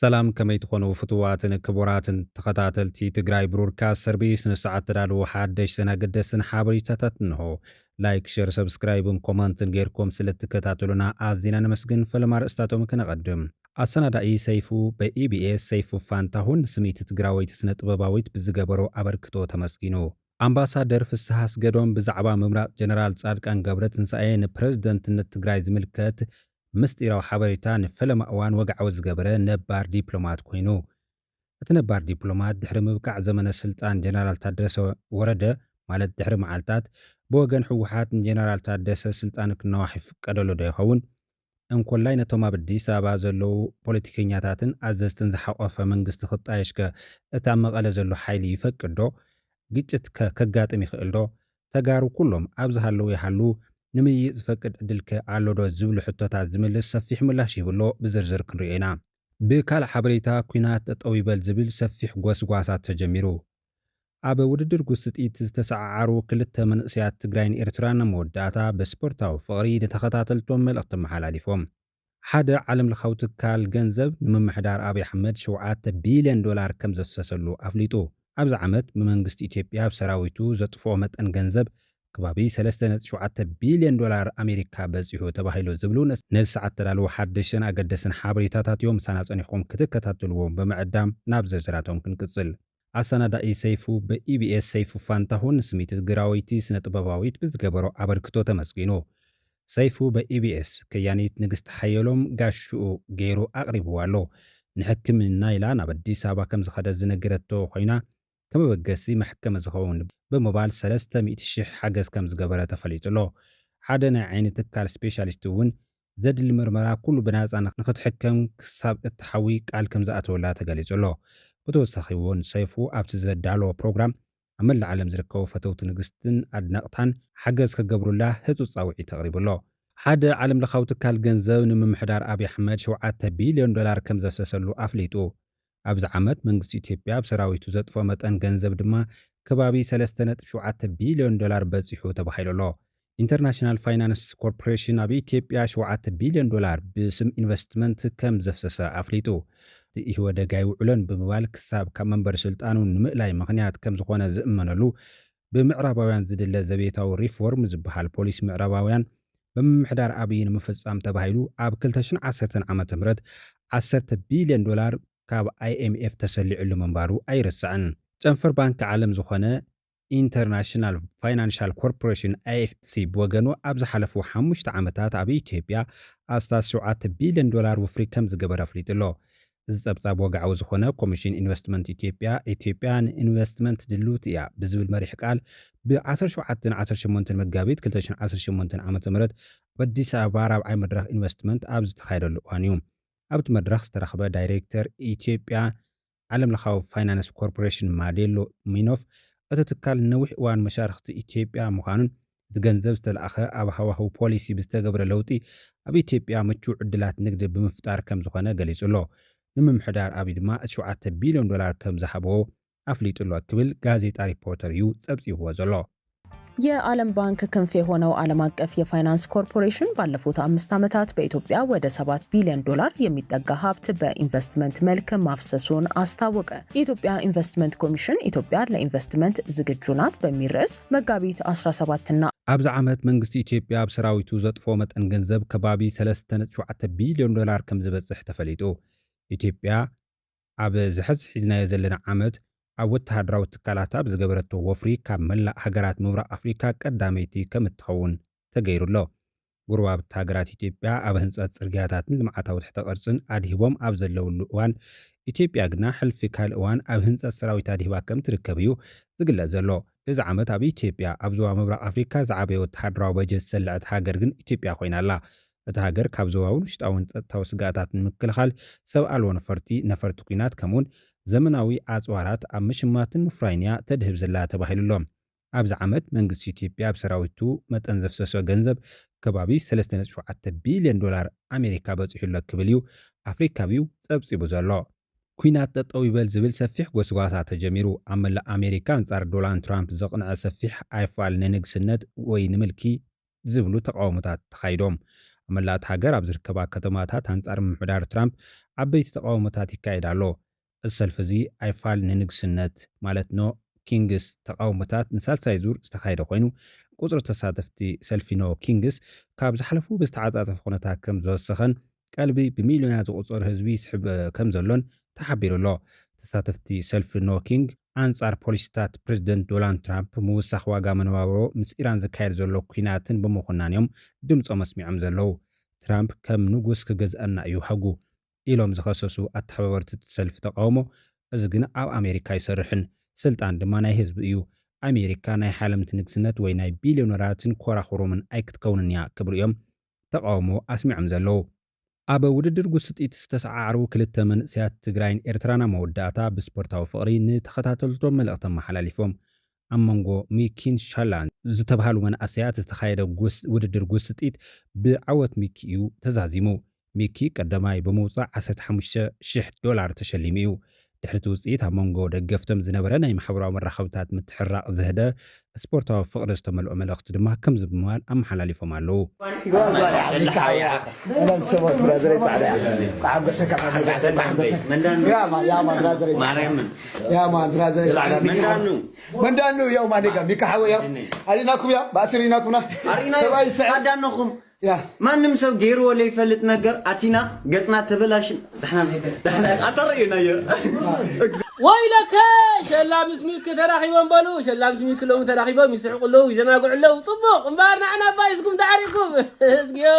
ሰላም ከመይ ትኾኑ ፍትዋትን ክቡራትን ተኸታተልቲ ትግራይ ብሮድካስት ሰርቪስ ንሰዓት ተዳለዉ ሓደሽትን ኣገደስትን ሓበሬታታት እንሆ። ላይክ ሸር ሰብስክራይብን ኮመንትን ጌርኩም ስለትከታተሉና ኣዝና ነመስግን። ፈለማ ርእስታቶም ክነቐድም ኣሰናዳኢ ሰይፉ በኢቢኤስ ሰይፉ ፋንታሁን ስምዒት ትግራወይቲ ስነ ጥበባዊት ብዝገበሮ ኣበርክቶ ተመስጊኑ። ኣምባሳደር ፍስሓ ኣስገዶም ብዛዕባ ምምራቕ ጀነራል ጻድቃን ገብረትንሳኤ ንፕረዚደንትነት ትግራይ ዝምልከት ምስጢራዊ ሓበሬታ ንፈለማ እዋን ወግዓዊ ዝገበረ ነባር ዲፕሎማት ኮይኑ እቲ ነባር ዲፕሎማት ድሕሪ ምብቃዕ ዘመነ ስልጣን ጀነራል ታደሰ ወረደ ማለት ድሕሪ መዓልታት ብወገን ሕወሓት ንጀነራል ታደሰ ስልጣን ክነዋሕ ይፍቀደሉ ዶ ይኸውን እንኮላይ ነቶም ኣብ ኣዲስ ኣበባ ዘለዉ ፖለቲከኛታትን ኣዘዝትን ዝሓቆፈ መንግስቲ ክጣየሽከ እቲ ኣብ መቐለ ዘሎ ሓይሊ ይፈቅድ ዶ ግጭት ከጋጥም ይኽእል ዶ ተጋሩ ኩሎም ኣብ ዝሃለዉ ይሃሉ ንምይይጥ ዝፈቅድ ዕድልከ ኣሎ ዶ ዝብሉ ሕቶታት ዝምልስ ሰፊሕ ምላሽ ይብሎ ብዝርዝር ክንሪኦ ኢና። ብካልእ ሓበሬታ ኩናት ጠጠው ይበል ዝብል ሰፊሕ ጎስጓሳት ተጀሚሩ። ኣብ ውድድር ጉስጢት ዝተሰዓዓሩ ክልተ መንእስያት ትግራይን ኤርትራን መወዳእታ ብስፖርታዊ ፍቕሪ ንተኸታተልቶም መልእኽቲ መሓላሊፎም። ሓደ ዓለም ለኻዊ ትካል ገንዘብ ንምምሕዳር ኣብይ ኣሕመድ 7 ቢልዮን ዶላር ከም ዘፍሰሰሉ ኣፍሊጡ። ኣብዚ ዓመት ብመንግስቲ ኢትዮጵያ ብሰራዊቱ ዘጥፍኦ መጠን ገንዘብ ከባቢ 3.7 ቢልዮን ዶላር ኣሜሪካ በፂሑ ተባሂሉ ዝብሉ ነሰዓት ተዳለዉ ሓደሽትን ኣገደስን ሓበሬታታት እዮም። ሳና ጸኒሕኩም ክትከታተልዎም በመዕዳም ናብ ዝርዝራቶም ክንቅጽል። ኣሰናዳኢ ሰይፉ በኢቢኤስ ሰይፉ ፋንታሁን ስምዒት ትግራወይቲ ስነ ጥበባዊት ብዝገበሮ ኣበርክቶ ተመስጊኑ። ሰይፉ በኢቢኤስ ከያኒት ንግስቲ ሓየሎም ጋሽኡ ገይሩ ኣቕሪብዋ ኣሎ። ንሕክምና ኢላ ናብ ኣዲስ ኣበባ ከም ዝኸደ ዝነገረቶ ኮይና ከመበገሲ መሕከመ ዝኸውን ብምባል 300,000 ሓገዝ ከም ዝገበረ ተፈሊጡሎ። ሓደ ናይ ዓይኒ ትካል ስፔሻሊስት እውን ዘድሊ ምርመራ ኩሉ ብናፃ ንክትሕከም ክሳብ እትሓዊ ቃል ከም ዝኣተወላ ተገሊጹሎ። ብተወሳኺ እውን ሰይፉ ኣብቲ ዘዳለዎ ፕሮግራም ኣብ መላእ ዓለም ዝርከቡ ፈተውቲ ንግስትን ኣድነቕታን ሓገዝ ክገብሩላ ህፁፅ ፃውዒት ተቕሪቡሎ። ሓደ ዓለም ለኻዊ ትካል ገንዘብ ንምምሕዳር ኣብይ ኣሕመድ 7 ቢልዮን ዶላር ከም ዘፍሰሰሉ ኣፍሊጡ። ኣብዚ ዓመት መንግስቲ ኢትዮጵያ ብሰራዊቱ ዘጥፎ መጠን ገንዘብ ድማ ከባቢ 3.7 ቢልዮን ዶላር በፂሑ ተባሂሉሎ። ኢንተርናሽናል ፋይናንስ ኮርፖሬሽን ኣብ ኢትዮጵያ 7 ቢልዮን ዶላር ብስም ኢንቨስትመንት ከም ዘፍሰሰ ኣፍሊጡ። እቲ ወደጋይ ውዕሎን ብምባል ክሳብ ካብ መንበሪ ስልጣኑ ንምእላይ ምኽንያት ከም ዝኾነ ዝእመነሉ ብምዕራባውያን ዝድለ ዘቤታዊ ሪፎርም ዝበሃል ፖሊሲ ምዕራባውያን ብምምሕዳር ኣብይ ንምፍጻም ተባሂሉ ኣብ 2010 ዓ.ም 10 ቢልዮን ዶላር ካብ IMF ተሰሊዑሉ መንባሩ ኣይርስዕን። ጨንፈር ባንኪ ዓለም ዝኾነ ኢንተርናሽናል ፋይናንሻል ኮርፖሬሽን IFC ብወገኑ ኣብ ዝሓለፉ 5 ዓመታት ኣብ ኢትዮጵያ ኣስታት 7 ቢልዮን ዶላር ውፍሪ ከም ዝገበረ ኣፍሊጡሎ። እዚ ጸብጻብ ወግዓዊ ዝኾነ ኮሚሽን ኢንቨስትመንት ኢትዮጵያ ንኢንቨስትመንት ድልውቲ እያ ብዝብል መሪሕ ቃል ብ17-18 መጋቢት 2018 ዓ.ም በኣዲስ ኣበባ 4ይ መድረኽ ኢንቨስትመንት ኣብ ዝተኻየደሉ እዋን እዩ። ኣብቲ መድረኽ ዝተረኸበ ዳይሬክተር ኢትዮጵያ ዓለም ለኻዊ ፋይናንስ ኮርፖሬሽን ማዴሎ ሚኖፍ እቲ ትካል ነዊሕ እዋን መሻርክቲ ኢትዮጵያ ምዃኑን እቲ ገንዘብ ዝተለኣኸ ኣብ ሃዋህው ፖሊሲ ብዝተገብረ ለውጢ ኣብ ኢትዮጵያ ምቹው ዕድላት ንግዲ ብምፍጣር ከም ዝኾነ ገሊጹሎ። ንምምሕዳር ኣብይ ድማ 7 ቢልዮን ዶላር ከም ዝሃበዎ ኣፍሊጡሎ ክብል ጋዜጣ ሪፖርተር እዩ ጸብጺብዎ ዘሎ። የዓለም ባንክ ክንፍ የሆነው ዓለም አቀፍ የፋይናንስ ኮርፖሬሽን ባለፉት 5 ዓመታት በኢትዮጵያ ወደ 7 ቢሊዮን ዶላር የሚጠጋ ሀብት በኢንቨስትመንት መልክ ማፍሰሱን አስታወቀ። የኢትዮጵያ ኢንቨስትመንት ኮሚሽን ኢትዮጵያ ለኢንቨስትመንት ዝግጁ ናት በሚል ርዕስ መጋቢት 17ና ኣብዚ ዓመት መንግስቲ ኢትዮጵያ ኣብ ሰራዊቱ ዘጥፎ መጠን ገንዘብ ከባቢ 3.7 ቢልዮን ዶላር ከም ዝበጽሕ ተፈሊጡ። ኢትዮጵያ ኣብ ዝሕዝ ሒዝናዮ ዘለና ዓመት ኣብ ወተሃደራዊ ትካላት ኣብ ዝገበረቶ ወፍሪ ካብ መላእ ሃገራት ምብራቕ ኣፍሪካ ቀዳመይቲ ከም እትኸውን ተገይሩሎ። ጉርባብቲ ሃገራት ኢትዮጵያ ኣብ ህንፀት ጽርግያታትን ልምዓታዊ ትሕተ ቅርጽን ኣድሂቦም ኣብ ዘለውሉ እዋን ኢትዮጵያ ግና ሕልፊ ካልእ እዋን ኣብ ህንፀት ሰራዊት ኣድሂባ ከም ትርከብ እዩ ዝግለጽ ዘሎ። እዚ ዓመት ኣብ ኢትዮጵያ ኣብ ዞባ ምብራቕ ኣፍሪካ ዝዓበየ ወተሃደራዊ በጀት ዝሰልዐት ሃገር ግን ኢትዮጵያ ኮይና ኣላ። እቲ ሃገር ካብ ዞባውን ውሽጣውን ጸጥታዊ ስጋኣታት ንምክልኻል ሰብ ኣልቦ ነፈርቲ ኩናት ከምኡውን ዘመናዊ ኣጽዋራት ኣብ ምሽማትን ምፍራይንያ ተድህብ ዘላ ተባሂሉሎም። ኣብዚ ዓመት መንግስቲ ኢትዮጵያ ኣብ ሰራዊቱ መጠን ዘፍሰሶ ገንዘብ ከባቢ 3.7 ቢልዮን ዶላር ኣሜሪካ በፂሑሎ ክብል እዩ ኣፍሪካዊው ጸብጺቡ ዘሎ። ኩናት ጠጠው ይበል ዝብል ሰፊሕ ጎስጓሳ ተጀሚሩ። ኣብ መላእ ኣሜሪካ አንጻር ዶናልድ ትራምፕ ዘቕንዐ ሰፊሕ ኣይፋል ንንግስነት ወይ ንምልኪ ዝብሉ ተቃውሞታት ተኻይዶም። ኣብ መላእቲ ሃገር ኣብ ዝርከባ ከተማታት አንጻር ምምሕዳር ትራምፕ ዓበይቲ ተቃውሞታት ይካየድ ኣሎ። እዚ ሰልፊ እዚ ኣይፋል ንንግስነት ማለት ኖ ኪንግስ ተቃውሞታት ንሳልሳይ ዙር ዝተኻየደ ኮይኑ ቁፅሪ ተሳተፍቲ ሰልፊ ኖ ኪንግስ ካብ ዝሓለፉ ብዝተዓፃፀፈ ኩነታት ከም ዝወሰኸን ቀልቢ ብሚልዮናት ዝቑፀሩ ህዝቢ ይስሕብ ከም ዘሎን ተሓቢሩ ኣሎ። ተሳተፍቲ ሰልፊ ኖ ኪንግ ኣንጻር ፖሊሲታት ፕሬዚደንት ዶናልድ ትራምፕ ምውሳኽ ዋጋ መነባብሮ ምስ ኢራን ዝካየድ ዘሎ ኩናትን ብምኹናን እዮም ድምፆም መስሚዖም ዘለው። ትራምፕ ከም ንጉስ ክገዝአና እዩ ሃጉ ኢሎም ዝኸሰሱ ኣተሓባበርቲ ሰልፊ ተቃውሞ እዚ ግን ኣብ ኣሜሪካ ይሰርሕን ስልጣን ድማ ናይ ህዝቢ እዩ ኣሜሪካ ናይ ሓለምቲ ንግስነት ወይ ናይ ቢልዮነራትን ኮራኽሮምን ኣይክትከውንን እያ ክብሉ እዮም ተቃውሞ ኣስሚዖም ዘለው። ኣብ ውድድር ጉስጢት ዝተሰዓሩ ክልተ መንእሰያት ትግራይን ኤርትራና መወዳእታ ብስፖርታዊ ፍቕሪ ንተኸታተልቶም መልእኽቲ መሓላሊፎም ኣብ መንጎ ሚኪን ሻላን ዝተባሃሉ መንእሰያት ዝተኻየደ ውድድር ጉስጢት ብዓወት ሚኪ እዩ ተዛዚሙ። ሚኪ ቀዳማይ ብምውፃእ $15,000 ተሸሊሙ እዩ። ድሕሪ ውፅኢት ኣብ መንጎ ደገፍቶም ዝነበረ ናይ ማሕበራዊ መራኸብታት ምትሕራቕ ዝህደ ስፖርታዊ ፍቕሪ ዝተመልኦ መልእኽቲ ድማ ከም ዝበሃል ኣመሓላሊፎም ኣለዉ። ማንም ሰብ ገይርዎ ለይፈልጥ ነገር ኣቲና ገጽና ተበላሽን ደሕና ኣተርእዩና ዮ ወይለከ ሸላም ስሚክ ተራኺቦም በሉ ሸላም ስሚክ ሎም ተራኺቦም ይስሕቁለው ይዘናግዑለው ጽቡቕ እምበር ንዓና ባይስኩም ተዓሪኩም እስኪዮ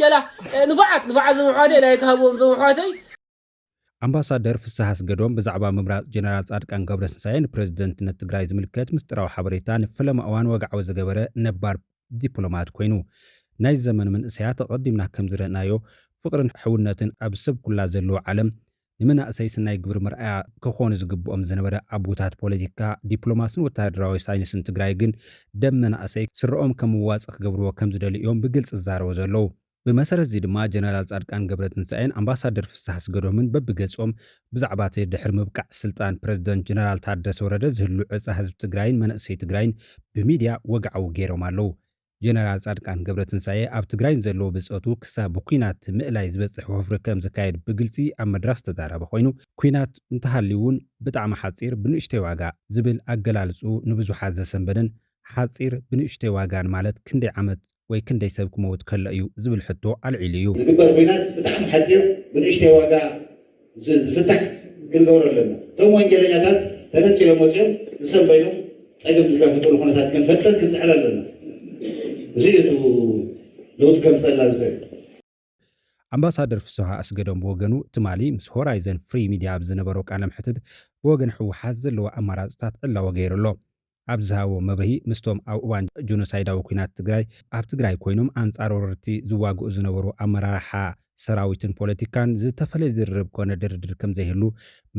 ቸላ ንፋዓት ዘምሕዋተይ ናይ ክሃብዎም ዘምሕዋተይ ኣምባሳደር ፍስሓ ኣስገዶም ብዛዕባ ምምራፅ ጀነራል ጻድቃን ገብረትንሳኤ ንፕሬዚደንትነት ትግራይ ዝምልከት ምስጢራዊ ሓበሬታ ንፈለማ እዋን ወግዓዊ ዝገበረ ነባር ዲፕሎማት ኮይኑ ናይ ዘመን መንእሰያት ተቐዲምና ከም ዝረአናዮ ፍቕርን ሕውነትን ኣብ ሰብ ኩላ ዘለዎ ዓለም ንመናእሰይ ስናይ ግብሪ ምርኣያ ክኾኑ ዝግብኦም ዝነበረ ኣቦታት ፖለቲካ ዲፕሎማስን ወተሃደራዊ ሳይንስን ትግራይ ግን ደም መናእሰይ ስርኦም ከም ምዋፅእ ክገብርዎ ከም ዝደልዩ እዮም ብግልፂ ዝዛረቡ ዘለው። ብመሰረት እዚ ድማ ጀነራል ጻድቃን ገብረትንሳኤን ኣምባሳደር ፍስሓ ኣስገዶምን በብገጾም ብዛዕባ እቲ ድሕሪ ምብቃዕ ስልጣን ፕሬዚደንት ጀነራል ታደሰ ወረደ ዝህሉ ዕፃ ህዝቢ ትግራይን መንእሰይ ትግራይን ብሚድያ ወግዓዊ ገይሮም ኣለው። ጀነራል ጻድቃን ገብረትንሳኤ ኣብ ትግራይን ዘለዎ ብፅኦቱ ክሳብ ብኩናት ምእላይ ዝበፅሕ ወፍሪ ከም ዝካየድ ብግልፂ ኣብ መድረኽ ዝተዛረበ ኮይኑ ኩናት እንተሃልዩ እውን ብጣዕሚ ሓፂር ብንእሽተይ ዋጋ ዝብል ኣገላልፁ ንብዙሓት ዘሰንበደን ሓፂር ብንእሽተይ ዋጋን ማለት ክንደይ ዓመት ወይ ክንደይ ሰብ ክመውት ከሎ እዩ ዝብል ሕቶ ኣልዒሉ እዩ። ዝግበር ኩናት ብጣዕሚ ሓፂር ብንእሽተይ ዋጋ ዝፍታሕ ክንገብሮ ኣለና። እቶም ወንጀለኛታት ተነፂሎም ወፂኦም ዝሰንበይኖም ፀገም ዝጋፈጠሉ ኩነታት ክንፈጥር ክንፅዕር ኣለና። ኣምባሳደር ፍስሓ ኣስገዶም ብወገኑ ትማሊ ምስ ሆራይዘን ፍሪ ሚድያ ብዝነበሮ ቃለ ምሕትት ብወገን ሕወሓት ዘለዎ ኣማራፅታት ዕላወ ገይሩ ኣሎ። ኣብ ዝሃቦ መብርሂ ምስቶም ኣብ እዋን ጆኖሳይዳዊ ኩናት ትግራይ ኣብ ትግራይ ኮይኖም ኣንጻር ወረርቲ ዝዋግኡ ዝነበሩ ኣመራርሓ ሰራዊትን ፖለቲካን ዝተፈለየ ዝርርብ ኮነ ድርድር ከም ዘይህሉ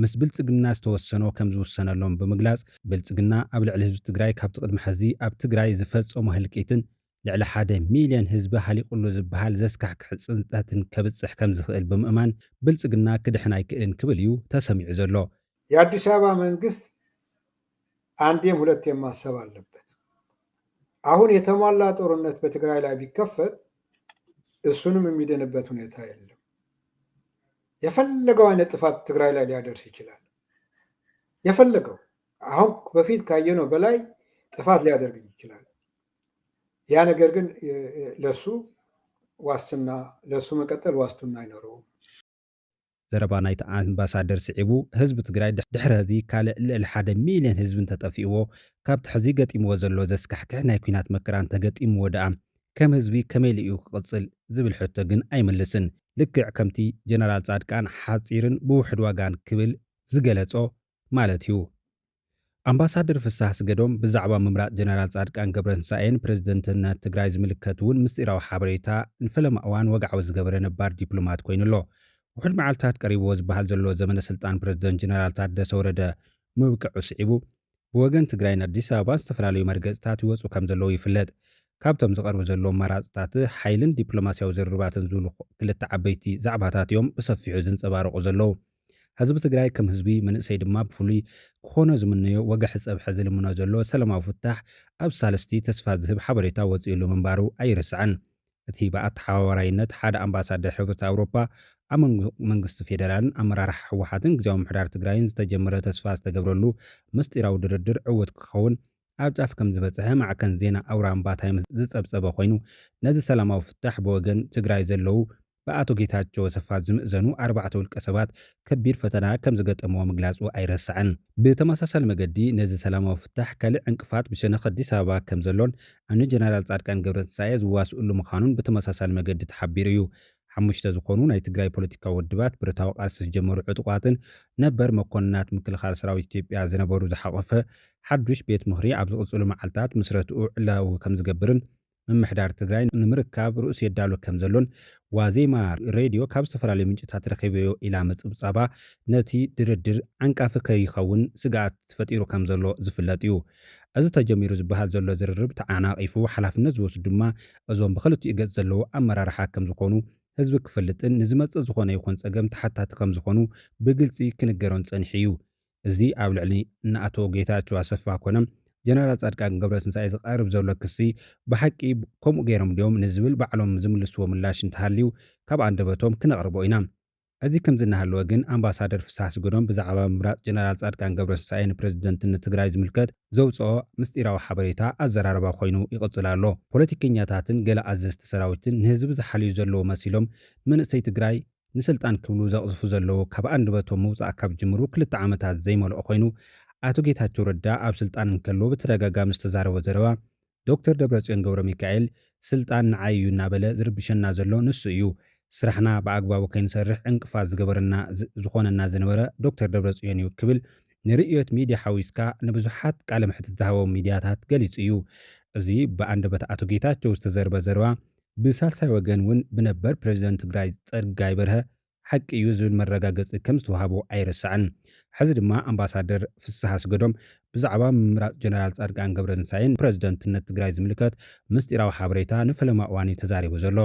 ምስ ብልፅግና ዝተወሰኖ ከም ዝውሰነሎም ብምግላጽ ብልፅግና ኣብ ልዕሊ ህዝቢ ትግራይ ካብቲ ቅድሚ ሕዚ ኣብ ትግራይ ዝፈጸሞ ህልቂትን ልዕሊ 1 ሚልዮን ህዝቢ ሃሊቁሉ ዝበሃል ዘስካሕክሕ ፅንተትን ከብፅሕ ከም ዝኽእል ብምእማን ብልፅግና ክድሕን ኣይክእልን ክብል እዩ ተሰሚዑ ዘሎ። የአዲስ አበባ መንግስት አንዴም ሁለቴም ማሰብ አለበት። አሁን የተሟላ ጦርነት በትግራይ ላይ ቢከፈት እሱንም የሚድንበት ሁኔታ የለም። የፈለገው አይነት ጥፋት ትግራይ ላይ ሊያደርስ ይችላል። የፈለገው አሁን በፊት ካየነው በላይ ጥፋት ሊያደርግ ይችላል። ያ ነገር ግን ለሱ ዋስትና ለሱ መቀጠል ዋስትና አይኖረውም። ዘረባ ናይቲ ኣምባሳደር ስዒቡ ህዝቢ ትግራይ ድሕሪ ህዚ ካልእ ልዕሊ 1 ሚልዮን ህዝቢ እንተጠፊእዎ ካብቲ ሕዚ ገጢምዎ ዘሎ ዘስካሕክሕ ናይ ኩናት መከራ እንተገጢምዎ ደኣ ከም ህዝቢ ከመይ ኢሉ ክቕፅል ዝብል ሕቶ ግን ኣይመልስን። ልክዕ ከምቲ ጀነራል ጻድቃን ሓፂርን ብውሕድ ዋጋን ክብል ዝገለጾ ማለት እዩ። ኣምባሳደር ፍስሓ ኣስገዶም ብዛዕባ ምምራጥ ጀነራል ጻድቃን ገብረትንሳኤን ፕሬዚደንትነት ትግራይ ዝምልከት እውን ምስጢራዊ ሓበሬታ ንፈለማ እዋን ወግዓዊ ዝገበረ ነባር ዲፕሎማት ኮይኑ ኣሎ። ውሕድ መዓልትታት ቀሪብዎ ዝበሃል ዘሎ ዘመነ ስልጣን ፕሬዚደንት ጀነራል ታደሰ ወረደ ምብቅዑ ስዒቡ ብወገን ትግራይን ኣዲስ ኣበባን ዝተፈላለዩ መርገፅታት ይወፁ ከም ዘለዉ ይፍለጥ። ካብቶም ዝቐርቡ ዘለዎም መራፅታት ሓይልን ዲፕሎማስያዊ ዝርርባትን ዝብሉ ክልተ ዓበይቲ ዛዕባታት እዮም ብሰፊሑ ዝንፀባረቑ ዘለዉ። ህዝቢ ትግራይ ከም ህዝቢ መንእሰይ ድማ ብፍሉይ ክኾነ ዝምነዮ ወጋሒ ፀብሐ ዝልምኖ ዘሎ ሰላማዊ ፍታሕ ኣብ ሳለስቲ ተስፋ ዝህብ ሓበሬታ ወፂኡሉ ምንባሩ ኣይርስዓን። እቲ ብኣተሓባባራይነት ሓደ ኣምባሳደር ሕብረት ኣውሮፓ መንግስቲ ፌደራልን ኣመራርሓ ሕወሓትን ግዚያዊ ምሕዳር ትግራይን ዝተጀመረ ተስፋ ዝተገብረሉ ምስጢራዊ ድርድር ዕውት ክኸውን ኣብ ጫፍ ከም ዝበፅሐ ማዕከን ዜና ኣውራምባ ታይምስ ዝፀብፀበ ኮይኑ ነዚ ሰላማዊ ፍታሕ ብወገን ትግራይ ዘለዉ ብኣቶ ጌታቸው ኣሰፋ ዝምእዘኑ 4 ውልቀ ሰባት ከቢድ ፈተና ከም ዝገጠመዎ ምግላጹ ኣይረስዕን። ብተመሳሳሊ መገዲ ነዚ ሰላማዊ ፍታሕ ካልእ ዕንቅፋት ብሸነኽ ኣዲስ ኣበባ ከም ዘሎን ኣነ ጀነራል ጻድቃን ገብረትንሳኤ ዝዋስኡሉ ምዃኑን ብተመሳሳሊ መገዲ ተሓቢሩ እዩ። 5 ዝኾኑ ናይ ትግራይ ፖለቲካዊ ውድባት ብረታዊ ቃልሲ ዝጀመሩ ዕጡቋትን ነበር መኮንናት ምክልኻል ሰራዊት ኢትዮጵያ ዝነበሩ ዝሓቆፈ ሓዱሽ ቤት ምኽሪ ኣብ ዝቕፅሉ መዓልትታት ምስረትኡ ዕላዊ ከም ዝገብርን ምምሕዳር ትግራይ ንምርካብ ርእሱ የዳሎ ከም ዘሎን ዋዜማ ሬድዮ ካብ ዝተፈላለዩ ምንጭታት ረኺበዮ ኢላ መፅብፃባ ነቲ ድርድር ዓንቃፊ ከይኸውን ስጋኣት ፈጢሩ ከም ዘሎ ዝፍለጥ እዩ። እዚ ተጀሚሩ ዝበሃል ዘሎ ዝርርብ ተዓናቒፉ ሓላፍነት ዝወስዱ ድማ እዞም ብክልቲኡ ገጽ ዘለዉ ኣመራርሓ ከም ዝኾኑ ህዝቢ ክፈልጥን ንዝመጽእ ዝኾነ ይኹን ፀገም ተሓታቲ ከም ዝኾኑ ብግልፂ ክንገሮን ፀኒሑ እዩ። እዚ ኣብ ልዕሊ ንኣቶ ጌታቸው ኣሰፋ ኮነም ጀነራል ጻድቃን ገብረትንሳኤ ዝቐርብ ዘሎ ክሲ ብሓቂ ከምኡ ገይሮም ድዮም ንዝብል ባዕሎም ዝምልስዎ ምላሽ እንተሃልዩ ካብ አንደበቶም ክነቕርቦ ኢና። እዚ ከምዚ እናሃለወ ግን ኣምባሳደር ፍስሓ ስገዶም ብዛዕባ ምምራፅ ጀነራል ጻድቃን ገብረትንሳኤ ንፕረዚደንትነት ትግራይ ዝምልከት ዘውፅኦ ምስጢራዊ ሓበሬታ ኣዘራርባ ኮይኑ ይቕፅል ኣሎ። ፖለቲከኛታትን ገለ ኣዘዝቲ ሰራዊትን ንህዝቢ ዝሓልዩ ዘለዉ መሲሎም መንእሰይ ትግራይ ንስልጣን ክብሉ ዘቕዝፉ ዘለዉ ካብ አንደበቶም ምውፃእ ካብ ጅምሩ 2 ዓመታት ዘይመልኦ ኮይኑ ኣቶ ጌታቸው ረዳ ኣብ ስልጣን እንከሎ ብተደጋጋሚ ዝተዛረበ ዘረባ ዶክተር ደብረጽዮን ገብረ ሚካኤል ስልጣን ንዓይ እዩ እናበለ ዝርብሸና ዘሎ ንሱ እዩ። ስራሕና ብኣግባቡ ከይንሰርሕ ዕንቅፋት ዝገበረና ዝኾነና ዝነበረ ዶክተር ደብረጽዮን እዩ ክብል ንርኢዮት ሚድያ ሓዊስካ ንብዙሓት ቃለ መሕትት ዝሃቦም ሚድያታት ገሊጹ እዩ። እዚ ብኣንደበት ኣቶ ጌታቸው ዝተዘርበ ዘረባ ብሳልሳይ ወገን እውን ብነበር ፕሬዚደንት ትግራይ ጸጋይ በርሀ ሓቂ እዩ ዝብል መረጋገፂ ከም ዝተዋሃቦ ኣይረስዕን። ሕዚ ድማ ኣምባሳደር ፍስሓ ስገዶም ብዛዕባ ምምራፅ ጀነራል ጻድቃን ገብረትንሳኤን ፕረዚደንትነት ትግራይ ዝምልከት ምስጢራዊ ሓበሬታ ንፈለማ እዋን ተዛሪቡ ዘሎ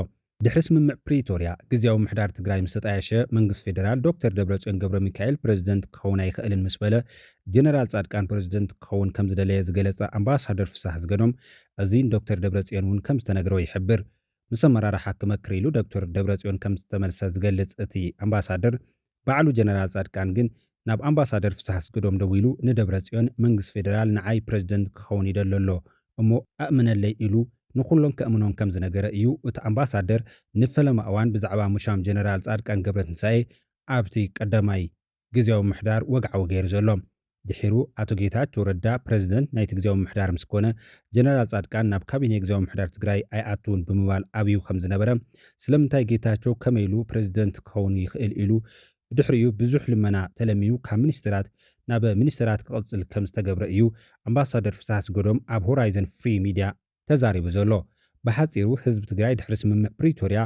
ድሕሪ ስምምዕ ፕሪቶርያ ግዚያዊ ምሕዳር ትግራይ ምስ ተጣየሸ መንግስቲ ፌደራል ዶክተር ደብረጽዮን ገብረ ሚካኤል ፕረዚደንት ክኸውን ኣይክእልን ምስ በለ ጀነራል ጻድቃን ፕረዚደንት ክኸውን ከም ዝደለየ ዝገለጸ ኣምባሳደር ፍስሓ ስገዶም እዚ ዶክተር ደብረጽዮን እውን ከም ዝተነገረው ይሕብር። ምስ ኣመራርሓ ክመክር ኢሉ ዶክተር ደብረጽዮን ከም ዝተመልሰ ዝገልጽ እቲ ኣምባሳደር ባዕሉ ጀነራል ጻድቃን ግን ናብ ኣምባሳደር ፍስሓ ስገዶም ደው ኢሉ ንደብረጽዮን መንግስቲ ፌደራል ንዓይ ፕረዚደንት ክኸውን ይደሎ ኣሎ እሞ ኣእምነለይ ኢሉ ንኩሎም ከእምኖም ከም ዝነገረ እዩ። እቲ ኣምባሳደር ንፈለማ እዋን ብዛዕባ ሙሻም ጀነራል ጻድቃን ገብረትንሳኤ ኣብቲ ቀዳማይ ግዚያዊ ምሕዳር ወግዓዊ ገይሩ ዘሎ ድሒሩ ኣቶ ጌታቸው ረዳ ፕረዚደንት ናይቲ ግዚያዊ ምሕዳር ምስ ኮነ ጀነራል ጻድቃን ናብ ካቢኔ ግዚያዊ ምሕዳር ትግራይ ኣይኣትውን ብምባል ኣብዩ ከም ዝነበረ ስለምንታይ ጌታቸው ከመይሉ ፕረዚደንት ክኸውን ይኽእል ኢሉ ድሕሪኡ ብዙሕ ልመና ተለሚዩ ካብ ሚኒስትራት ናብ ሚኒስትራት ክቕፅል ከም ዝተገብረ እዩ ኣምባሳደር ፍስሓ ስገዶም ኣብ ሆራይዘን ፍሪ ሚድያ ተዛሪቡ ዘሎ። ብሓፂሩ ህዝቢ ትግራይ ድሕሪ ስምምዕ ፕሪቶርያ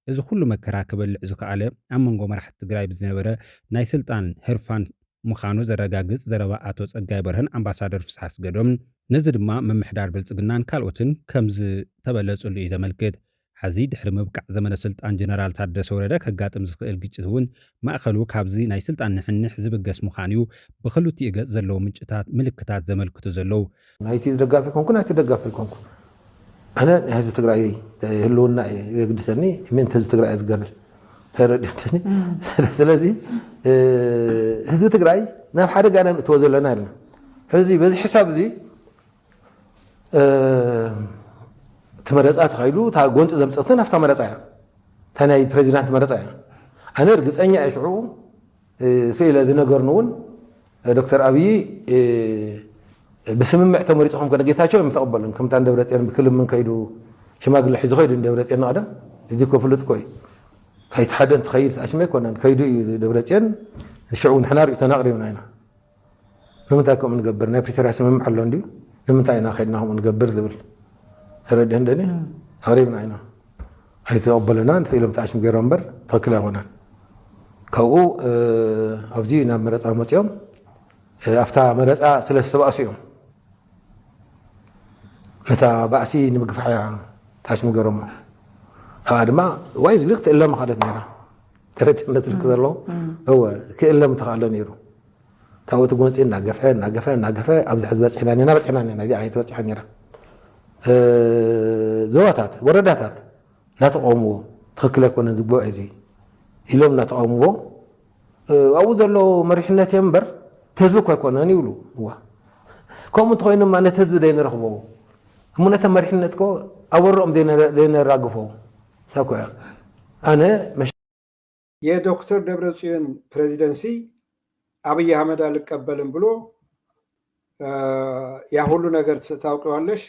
እዚ ኩሉ መከራ ክበልዕ ዝከኣለ ኣብ መንጎ መራሕቲ ትግራይ ብዝነበረ ናይ ስልጣን ህርፋን ምዃኑ ዘረጋግጽ ዘረባ ኣቶ ጸጋይ በርሀን ኣምባሳደር ፍስሓ ስገዶም ነዚ ድማ ምምሕዳር ብልጽግናን ካልኦትን ከም ዝተበለጹሉ እዩ ዘመልክት። ሕዚ ድሕሪ ምብቃዕ ዘመነ ስልጣን ጀነራል ታደሰ ወረደ ከጋጥም ዝኽእል ግጭት እውን ማእኸሉ ካብዚ ናይ ስልጣን ንሕንሕ ዝብገስ ምዃኑ እዩ ብክልቲኡ ገጽ ዘለዉ ምንጭታት ምልክታት ዘመልክቱ ዘለዉ። ናይቲ ደጋፊ ኮንኩ ናይቲ ደጋፊ ኮንኩ ኣነ ናይ ህዝቢ ትግራይ ህልውና የግድሰኒ ምንት ህዝቢ ትግራይ ዝገርል ተረድተኒ። ስለዚ ህዝቢ ትግራይ ናብ ሓደጋ ነእትዎ ዘለና ኣለና ሕዚ በዚ ሕሳብ እዚ ተመረፃ ተኸይሉ እታ ጎንፂ ዘምፀትን ናፍታ መረፃ እያ እታ ናይ ፕሬዚዳንት መረፃ እያ። ኣነ እርግፀኛ እየ ሽዑ ስኢለ ዝነገርኑ እውን ዶክተር ኣብይ ብስምምዕ ተመሪፅኹም ከነ ጌታቸው እዮም ተቐበሉን ከምታ ደብረጽዮን ብክልምን ከይዱ ሽማግለ ሒዙ ኸይዱ ደብረጽዮን ንቐደም እዚ እኮ ፍሉጥ ኮይ ካይቲ ሓደ እንትኸይድ ተኣሽመ ኣይኮነን ከይዱ እዩ ደብረጽዮን ሽዑ ንሕና ሪኡ ተናቕሪብና ኢና ንምንታይ ከምኡ ንገብር ናይ ፕሪቶርያ ስምምዕ ኣሎ እንድዩ ንምንታይ ኢና ከይድና ከምኡ ንገብር ዝብል ተረድህ እንደኒ ኣቕሪብና ኢና ኣይተቐበለና ንፍኢሎም ተኣሽም ገይሮም እምበር ትኽክል ኣይኮነን። ካብኡ ኣብዚ ናብ መረፃ መፅኦም ኣፍታ መረፃ ስለ ዝተባእሱ እዮም ነታ ባእሲ ንምግፋሕ እያ ተኣሽሙ ገይሮሞ ኣብኣ ድማ ዋይ ዝልክ ትእለማ ካለት ነይራ ተረድነት ልክ ዘለዎ እወ ክእለም ተኽኣሎ ነይሩ ታወቲ ጎንፂ እናገፈ ኣብዚ ሕዚ በፂሕና ኔና በፂሕና ኔና እዚ ዓይነት በፂሓ ነይራ ዞባታት ወረዳታት እናተቃውምዎ ትኽክል ኣይኮነን ዝግባእ እዚ ኢሎም እናተቃውምዎ ኣብኡ ዘሎ መሪሕነት እምበር ህዝቢ እኮ ኣይኮነን ይብሉ ዋ ከምኡ እንተኮይኑማ ነቲ ህዝቢ ዘይንረኽቦ እሞ ነቲ መሪሕነት እኮ ኣብ ወረኦም ዘይነራግፎ ሳኮያ ኣነ የዶክተር ደብረጽዮን ፕሬዚደንሲ አብይ አህመድ አልቀበልም ብሎ ያ ሁሉ ነገር ታውቀዋለሽ።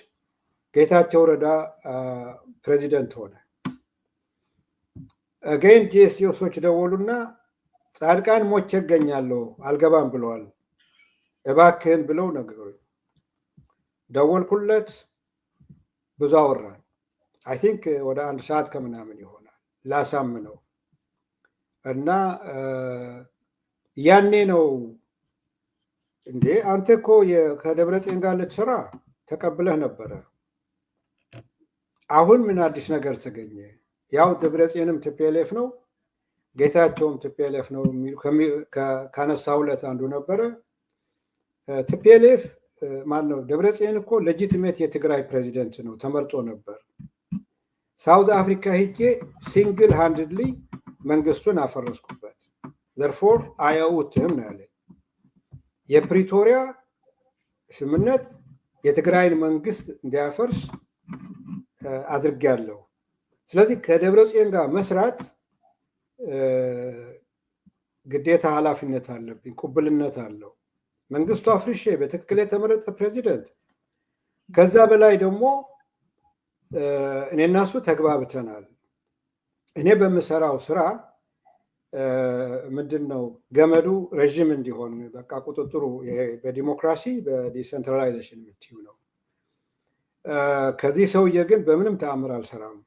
ጌታቸው ረዳ ፕሬዚደንት ሆነ። አገን ጂኤስቲኦሶች ደወሉና ጻድቃን ሞቼ እገኛለሁ አልገባም ብለዋል እባክህን ብለው ነገሩኝ። ደወልኩለት ብዙ አወራን። አይ ቲንክ ወደ 1 ሰዓት ከምናምን ይሆናል ላሳምነው እና ያኔ ነው እንዴ አንተ እኮ ከደብረጽዮን ጋር ልትሰራ ተቀብለህ ነበረ፣ አሁን ምን አዲስ ነገር ተገኘ? ያው ደብረጽዮንም ቲፒኤልኤፍ ነው ጌታቸውም ቲፒኤልኤፍ ነው ካነሳሁለት አንዱ ነበረ። ቲፒኤልኤፍ ማን ነው? ደብረጽዮን እኮ ሌጂቲሜት የትግራይ ፕሬዚደንት ነው ተመርጦ ነበር። ሳውዝ አፍሪካ ሄጄ ሲንግል ሃንድሊ መንግስቱን አፈረስኩበት። ዘርፎር አያውትም ነው ያለኝ። የፕሪቶሪያ ስምምነት የትግራይን መንግስት እንዲያፈርስ አድርጌያለሁ። ስለዚህ ከደብረጽዮን ጋር መስራት ግዴታ ኃላፊነት አለብኝ፣ ቁብልነት አለው። መንግስቱ አፍርሼ በትክክል የተመረጠ ፕሬዚደንት፣ ከዛ በላይ ደግሞ እኔና እሱ ተግባብተናል። እኔ በምሰራው ስራ ምንድነው ገመዱ ረጅም እንዲሆን በቃ ቁጥጥሩ ይሄ በዲሞክራሲ በዲሴንትራላይዜሽን የምትይው ነው። ከዚህ ሰውዬ ግን በምንም ተአምር አልሰራም።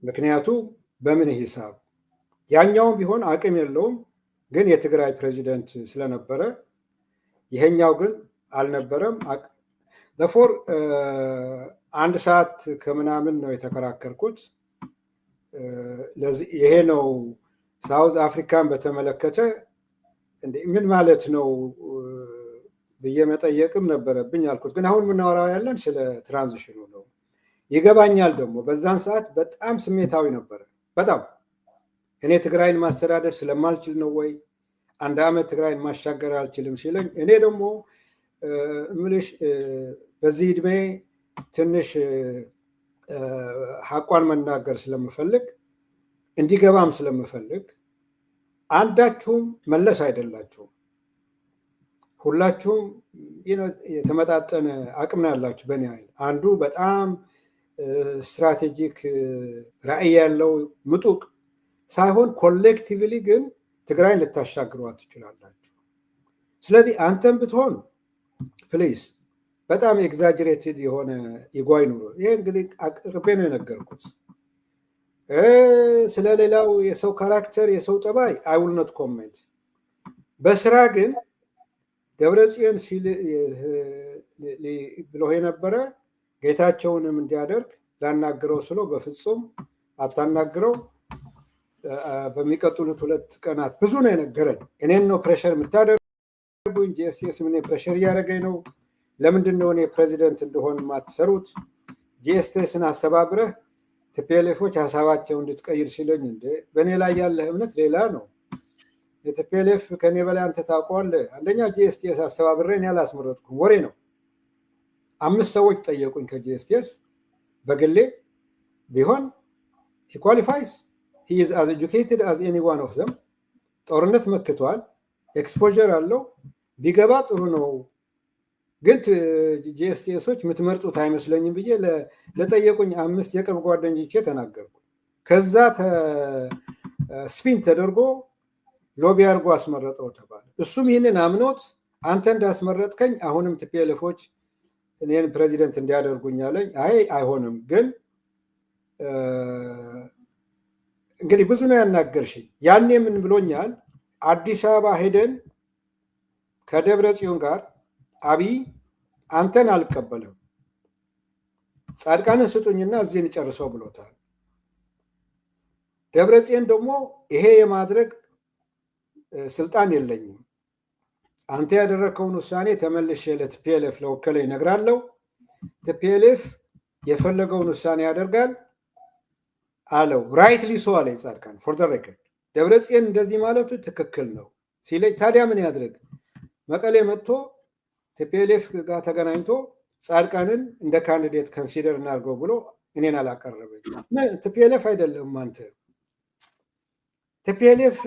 ምክንያቱ በምን ሂሳብ ያኛውም ቢሆን አቅም የለውም፣ ግን የትግራይ ፕሬዚደንት ስለነበረ ይሄኛው ግን አልነበረም። ለፎር 1 ሰዓት ከምናምን ነው የተከራከርኩት። ይሄ ነው ሳውዝ አፍሪካን በተመለከተ ምን ማለት ነው ብዬ መጠየቅም ነበረብኝ አልኩት። ግን አሁን የምናወራው ያለን ስለ ትራንዚሽኑ ነው። ይገባኛል ደግሞ በዛን ሰዓት በጣም ስሜታዊ ነበረ። በጣም እኔ ትግራይን ማስተዳደር ስለማልችል ነው ወይ 1 ዓመት ትግራይን ማሻገር አልችልም ሲለኝ፣ እኔ ደግሞ ምልሽ በዚህ እድሜ ትንሽ ሐቋን መናገር ስለምፈልግ እንዲገባም ስለምፈልግ አንዳችሁም መለስ አይደላችሁም፣ ሁላችሁም የተመጣጠነ አቅም ያላችሁ በእኔ አይን። አንዱ በጣም ስትራቴጂክ ራዕይ ያለው ምጡቅ ሳይሆን ኮሌክቲቭሊ ግን ትግራይን ልታሻግሯት ትችላላችሁ። ስለዚህ አንተም ብትሆን ፕሊዝ በጣም ኤግዛጀሬትድ የሆነ ይጓይ ኑሮ። ይሄ እንግዲህ አቅርቤ ነው የነገርኩት። ስለሌላው የሰው ካራክተር የሰው ጠባይ አይ ዊል ኖት ኮሜንት። በስራ ግን ደብረጽዮን ብሎ የነበረ ጌታቸውንም እንዲያደርግ ላናግረው ስለው በፍጹም አታናግረው፣ በሚቀጥሉት 2 ቀናት ብዙ ነው የነገረኝ። እኔን ነው ፕሬሸር የምታደርጉኝ፣ ጂኤስቲኤስ ምን ፕሬሸር እያደረገኝ ነው፣ ለምንድን ነው እኔ ፕሬዚደንት እንደሆን የማትሰሩት? ጂኤስቲኤስን አስተባብረህ ቲፒኤልኤፎች ሀሳባቸው እንድትቀይር ሲለኝ፣ እንደ በእኔ ላይ ያለ እምነት ሌላ ነው። የቲፒኤልኤፍ ከኔ በላይ አንተ ታውቀዋለህ። አንደኛ ጂኤስቲኤስ አስተባብሬ እኔ አላስመረጥኩም፣ ወሬ ነው። 5 ሰዎች ጠየቁኝ ከጂኤስቲኤስ በግሌ ቢሆን he qualifies, he is as educated as any one of them። ጦርነት መክቷል፣ ኤክስፖዠር አለው፣ ቢገባ ጥሩ ነው። ግን ጂኤስቲኤሶች የምትመርጡት አይመስለኝም ብዬ ለጠየቁኝ 5 የቅርብ ጓደኞቼ ተናገርኩ። ከዛ ስፒን ተደርጎ ሎቢ አድርጎ አስመረጠው ተባለ። እሱም ይህንን አምኖት አንተ እንዳስመረጥከኝ አሁንም ቲፒኤልኤፎች እኔን ፕሬዚደንት እንዲያደርጉኝ አለኝ። አይ አይሆንም፣ ግን እንግዲህ ብዙ ነው ያናገርሽኝ። ያኔ ምን ብሎኛል? አዲስ አበባ ሄደን ከደብረጽዮን ጋር አብይ አንተን አልቀበልም፣ ጻድቃንን ስጡኝና እዚህ እንጨርሰው ብሎታል። ደብረጽዮን ደግሞ ይሄ የማድረግ ስልጣን የለኝም፣ አንተ ያደረከውን ውሳኔ ተመልሼ ለቲፒኤልኤፍ ለወከለ ይነግራለሁ፣ ቲፒኤልኤፍ የፈለገውን ውሳኔ ያደርጋል፣ አለው ራይትሊ ሶ አለ ጻድቃን ፎር ዘ ሬከርድ ደብረጽዮን እንደዚህ ማለቱ ትክክል ነው ሲለኝ ታዲያ ምን ያድርግ መቀሌ መጥቶ ቲፒኤልኤፍ ጋር ተገናኝቶ ጻድቃንን እንደ ካንዲዴት ኮንሲደር እናድርገው ብሎ እኔን አላቀረበኝ ቲፒኤልኤፍ አይደለም አንተ ቲፒኤልኤፍ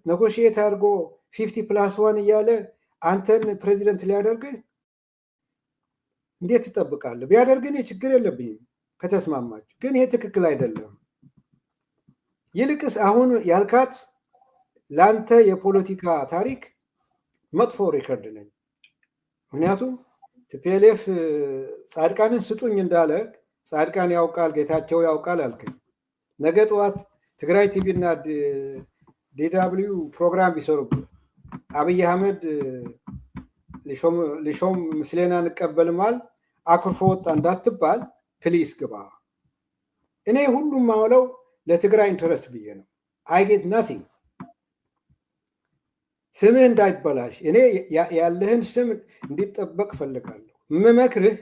ኔጎሺዬት አድርጎ 50+1 እያለ አንተን ፕሬዚደንት ሊያደርግ እንዴት ትጠብቃለህ ቢያደርግ እኔ ችግር የለብኝም ከተስማማችሁ ግን ይሄ ትክክል አይደለም ይልቅስ አሁን ያልካት ላንተ የፖለቲካ ታሪክ መጥፎ ሪከርድ ነኝ ምክንያቱም ቲፒኤልኤፍ ጻድቃንን ስጡኝ እንዳለ ጻድቃን ያውቃል ጌታቸው ያውቃል አልከኝ ነገ ጠዋት ትግራይ ቲቪ እና ዲደብሊው ፕሮግራም ቢሰሩበት አብይ አህመድ ሊሾም ምስሌና እንቀበልማል አኩርፎ ወጣ እንዳትባል ፕሊስ ግባ እኔ ሁሉም ማውለው ለትግራይ ኢንተረስት ብዬ ነው አይ ጌት ናቲንግ ስምህ እንዳይበላሽ እኔ ያለህን ስም እንዲጠበቅ ፈልጋለሁ መመክርህ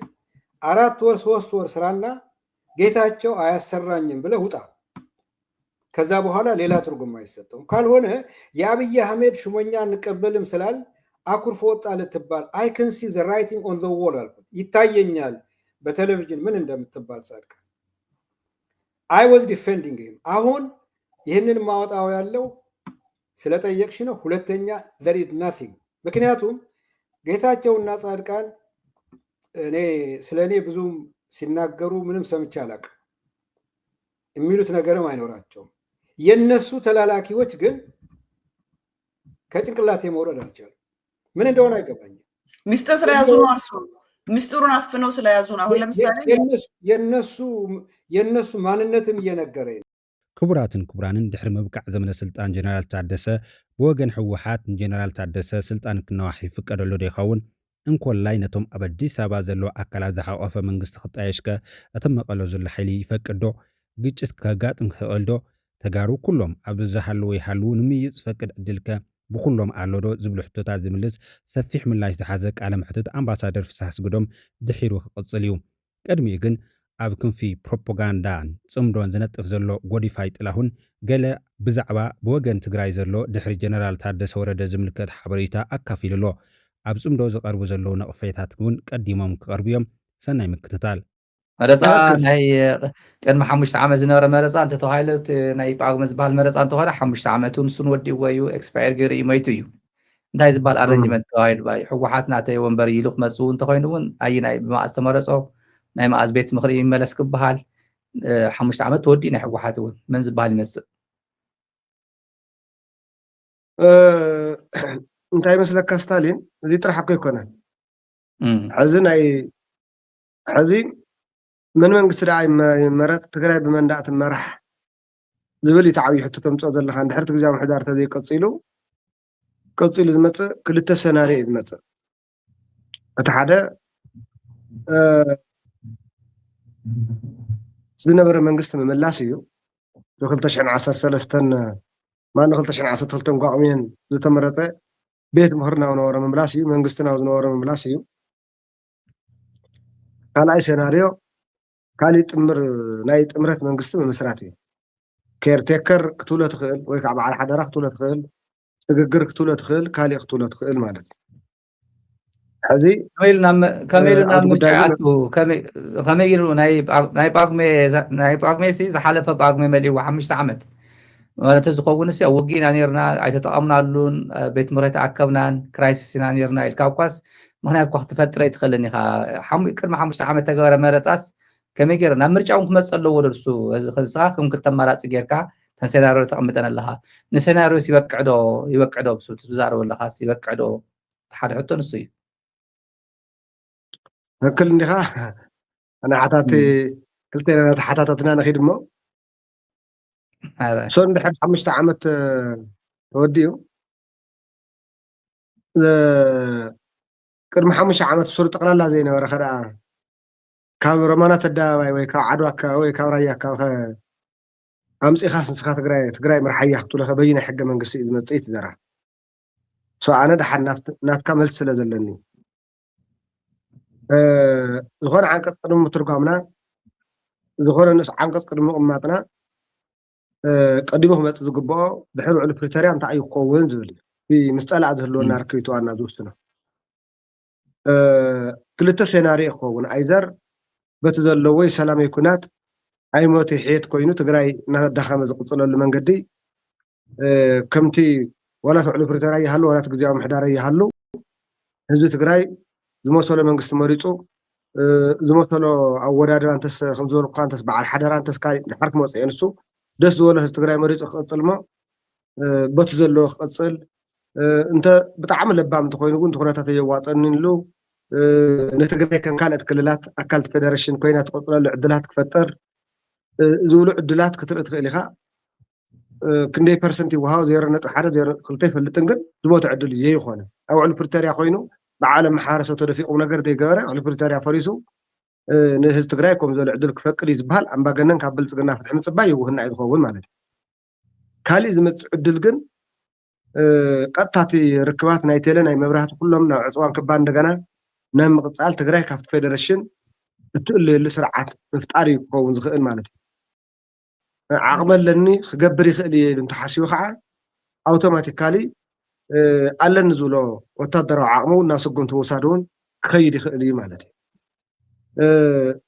4 ወር 3 ወር ስራና ጌታቸው አያሰራኝም ብለህ ውጣ ከዛ በኋላ ሌላ ትርጉም አይሰጠው ካልሆነ የአብይ አህመድ ሹመኛ እንቀበልም ስላል አኩርፎ ወጣ ልትባል አይ ካን ሲ ዘ ራይቲንግ ኦን ዘ ዎል አልኩት ይታየኛል በቴሌቪዥን ምን እንደምትባል ጻድቃን አይ ዋዝ ዲፌንዲንግ ሂም አሁን ይህንን ማወጣው ያለው ስለጠየቅሽ ነው ሁለተኛ there is nothing ምክንያቱም ጌታቸውና ጻድቃን እኔ ስለኔ ብዙም ሲናገሩ ምንም ሰምቼ አላውቅም የሚሉት ነገርም አይኖራቸውም የነሱ ተላላኪዎች ግን ከጭንቅላቴ መውረድ አልቻሉም ምን እንደሆነ አይገባኝም ሚስጥር ስለያዙ ነው አርሶ ሚስጥሩን አፍነው ስለያዙ ነው አሁን ለምሳሌ የነሱ ማንነትም እየነገረኝ ክቡራትን ክቡራንን ድሕሪ ምብቃዕ ዘመነ ስልጣን ጀነራል ታደሰ ብወገን ሕወሓት ጀነራል ታደሰ ስልጣን ክነዋሕ ይፍቀደሉ ዶ ይኸውን እንኮላይ ነቶም ኣብ ኣዲስ ኣበባ ዘሎ ኣካላት ዝሓቆፈ መንግስቲ ክጣየሽከ እቶም መቐሎ ዘሎ ሓይሊ ይፈቅድ ዶ ግጭት ከጋጥም ክኽእል ዶ ተጋሩ ኩሎም ኣብ ዝሃለዉ ይሃልዉ ንምይፅ ዝፈቅድ ዕድልከ ብኩሎም ኣሎ ዶ ዝብሉ ሕቶታት ዝምልስ ሰፊሕ ምላሽ ዝሓዘ ቃለ መሕትት ኣምባሳደር ፍሳሕ ስግዶም ድሒሩ ክቕፅል እዩ ቅድሚኡ ግን ኣብ ክንፊ ፕሮፓጋንዳን ጽምዶን ዝነጥፍ ዘሎ ጎዲፋይ ጥላሁን ገለ ብዛዕባ ብወገን ትግራይ ዘሎ ድሕሪ ጀነራል ታደሰ ወረደ ዝምልከት ሓበሬታ ኣካፊሉ ኣሎ ኣብ ጽምዶ ዝቐርቡ ዘለዉ ነቕፌታት እውን ቀዲሞም ክቐርቡ እዮም ሰናይ ምክትታል መረፃ ናይ ቅድሚ 5 ዓመት ዝነበረ መረፃ እንተ ተባሂለት ናይ ጳጉሜ ዝበሃል መረፃ እንተኾነ 5 ዓመቱ ንሱን ወዲእዎ እዩ ኤክስፓየር ገይሩ እዩ መይቱ እዩ እንታይ ዝበሃል ኣረንጅመንት ተባሂሉ ባይ ሕወሓት ናተይ ወንበር ኢሉ ክመፅኡ እንተኮይኑ እውን ኣየናይ ብማእዝ ተመረፆ ናይ ማእዝ ቤት ምክሪ ይመለስ ክበሃል 5 ዓመት ተወዲእ ናይ ሕወሓት እውን መን ዝበሃል ይመፅእ እንታይ መስለካ ስታሊን እዚ ጥራሕ እኮ ይኮነን ሕዚ من መንግስቲ ዳ ይመረፅ ትግራይ ብመንዳእ ትመራሕ ዝብል ይተዓብይ ሕቶ ተምፅኦ ዘለካ እንድሕር ግዜያዊ ምሕዳር ተዘይቀፂሉ ዝመፅእ ክልተ ሰናርዮ ዝመፅእ እቲ ሓደ ዝነበረ መንግስቲ ምምላስ እዩ 2013 ማን 2012 ቋቕሜን ዝተመረፀ ቤት ምክርናው ነበረ ምምላስ እዩ መንግስትናው ዝነበረ ምምላስ እዩ ካልኣይ ሰናርዮ ካሊ ጥምር ናይ ጥምረት መንግስቲ ምምስራት እዩ ኬርቴከር ክትውሎ ትኽእል ወይ ከዓ በዓል ሓደራ ክትውሎ ትኽእል ሽግግር ክትውሎ ትኽእል ካሊእ ክትውሎ ትኽእል ማለት እዩ ሕዚ ከመይሉ ናብ ምርጫ ይኣቱ ከመይሉ ናይ ጳጉሜ ዝሓለፈ ጳጉሜ መሊእዎ 5 ዓመት ማለት ዝኸውን ሲ ወጊና ነርና ኣይተጠቐምናሉን ቤት ምክሪ ተኣከብናን ክራይሲስ ኢና ነርና ኢልካ እኳስ ምክንያት ኳ ክትፈጥረ ይትኽእልኒ ኢኻ ቅድሚ 5 ዓመት ተገበረ መረፃስ ከመይ ገይረ ናብ ምርጫ እውን ክመፅእ ኣለዎ ዶ እርሱ እዚ ክልስኻ ከም ክልተ ኣማራፂ ጌርካ ተን ሴናርዮ ተቐምጠን ኣለኻ ንሴናርዮስ ይበቅዕ ዶ ብሱ ትዛረቡ ኣለኻስ ይበቅዕ ዶ ሓደ ሕቶ ንሱ እዩ እክል እንዲኻ ኣነ ሓታት ክልተና ሓታታትና ንኺድ እሞ ሶ እንድሕር 5 ዓመት ተወዲኡ ቅድሚ 5 ዓመት ሱር ጠቕላላ ዘይነበረ ኸ ደኣ ካብ ሮማናት ኣደባባይ ወይ ካብ ዓድዋ ኣከባቢ ወይ ካብ ራያ ኣከባቢ ኣምፂኻ ንስኻ ትግራይ ምርሓያ ክትብለኸ በይናይ ሕገ መንግስቲ እዩ ዝመፅእ ትዘራ ኣነ ድሓን ናትካ መልሲ ስለ ዘለኒ ዝኾነ ዓንቀፅ ቅድሚ ምትርጓምና ዝኾነ ንስ ዓንቀጽ ቅድሚ ቅማጥና ቀዲሞ ክመጽእ ዝግብኦ ድሕሪ ውዕል ፕሪቶርያ እንታይ እዩ ክኸውን ዝብል እዩ ምስ ጸላእ ዝህልወና ርክቢቱ ዋና ዝውስኖ ክልተ ሴናርዮ ክኸውን ኣይዘር በቲ ዘለዎ ሰላማዊ ኩናት ኣይሞት ሕየት ኮይኑ ትግራይ እናተዳኸመ ዝቕጽለሉ መንገዲ ከምቲ ወላት ውዕል ፕሪቶርያ ይሃሉ ወላት ግዚያዊ ምሕዳር ይሃሉ ህዝቢ ትግራይ ዝመሰሎ መንግስቲ መሪፁ ዝመሰሎ ኣወዳድራ እንተስ ከም ዝበልኩ እንተስ በዓል ሓደራ እንተስ ካይ ድሓር ክመፅእ እየ ንሱ ደስ ዝበሎ ህዝቢ ትግራይ መሪፁ ክቕፅል እሞ በቲ ዘለዎ ክቕፅል እንተ ብጣዕሚ ለባም እንተኮይኑ ግን ኩነታት የዋፀኒን ኢሉ ንትግራይ ከም ካልኦት ክልላት ኣካልቲ ፌደሬሽን ኮይና ትቕፅለሉ ዕድላት ክፈጥር ዝብሉ ዕድላት ክትርኢ ትኽእል ኢኻ ክንደይ ፐርሰንት ይወሃብ 0.1 0.2 ይፈልጥን ግን ዝሞተ ዕድል እዩ ዘይኮነ ኣብ ውዕል ፕሪቶርያ ኮይኑ ብዓለም ማሕበረሰብ ተደፊቆም ነገር ዘይገበረ ውዕል ፕሪቶርያ ፈሪሱ ንህዝቢ ትግራይ ከም ዘሎ ዕድል ክፈቅድ እዩ ዝበሃል ኣምባገነን ካብ ብልፅግና ፍትሒ ምፅባይ ይውህና እዩ ዝኸውን ማለት እዩ ካሊእ ዝመፅእ ዕድል ግን ቀጥታቲ ርክባት ናይ ቴለ ናይ መብራህቲ ኩሎም ናብ ዕፅዋን ክባን እንደገና ናብ ምቕፃል ትግራይ ካብቲ ፌደሬሽን እትእልየሉ ስርዓት ምፍጣር እዩ ክኸውን ዝኽእል ማለት እዩ ዓቕሚ ኣለኒ ክገብር ይኽእል እየ ኢሉ እንተሓሲቡ ከዓ ኣውቶማቲካሊ ኣለኒ ዝብሎ ወታደራዊ ዓቕሙ ናብ ስጉምቲ ምውሳድ እውን ክኸይድ ይኽእል እዩ ማለት እዩ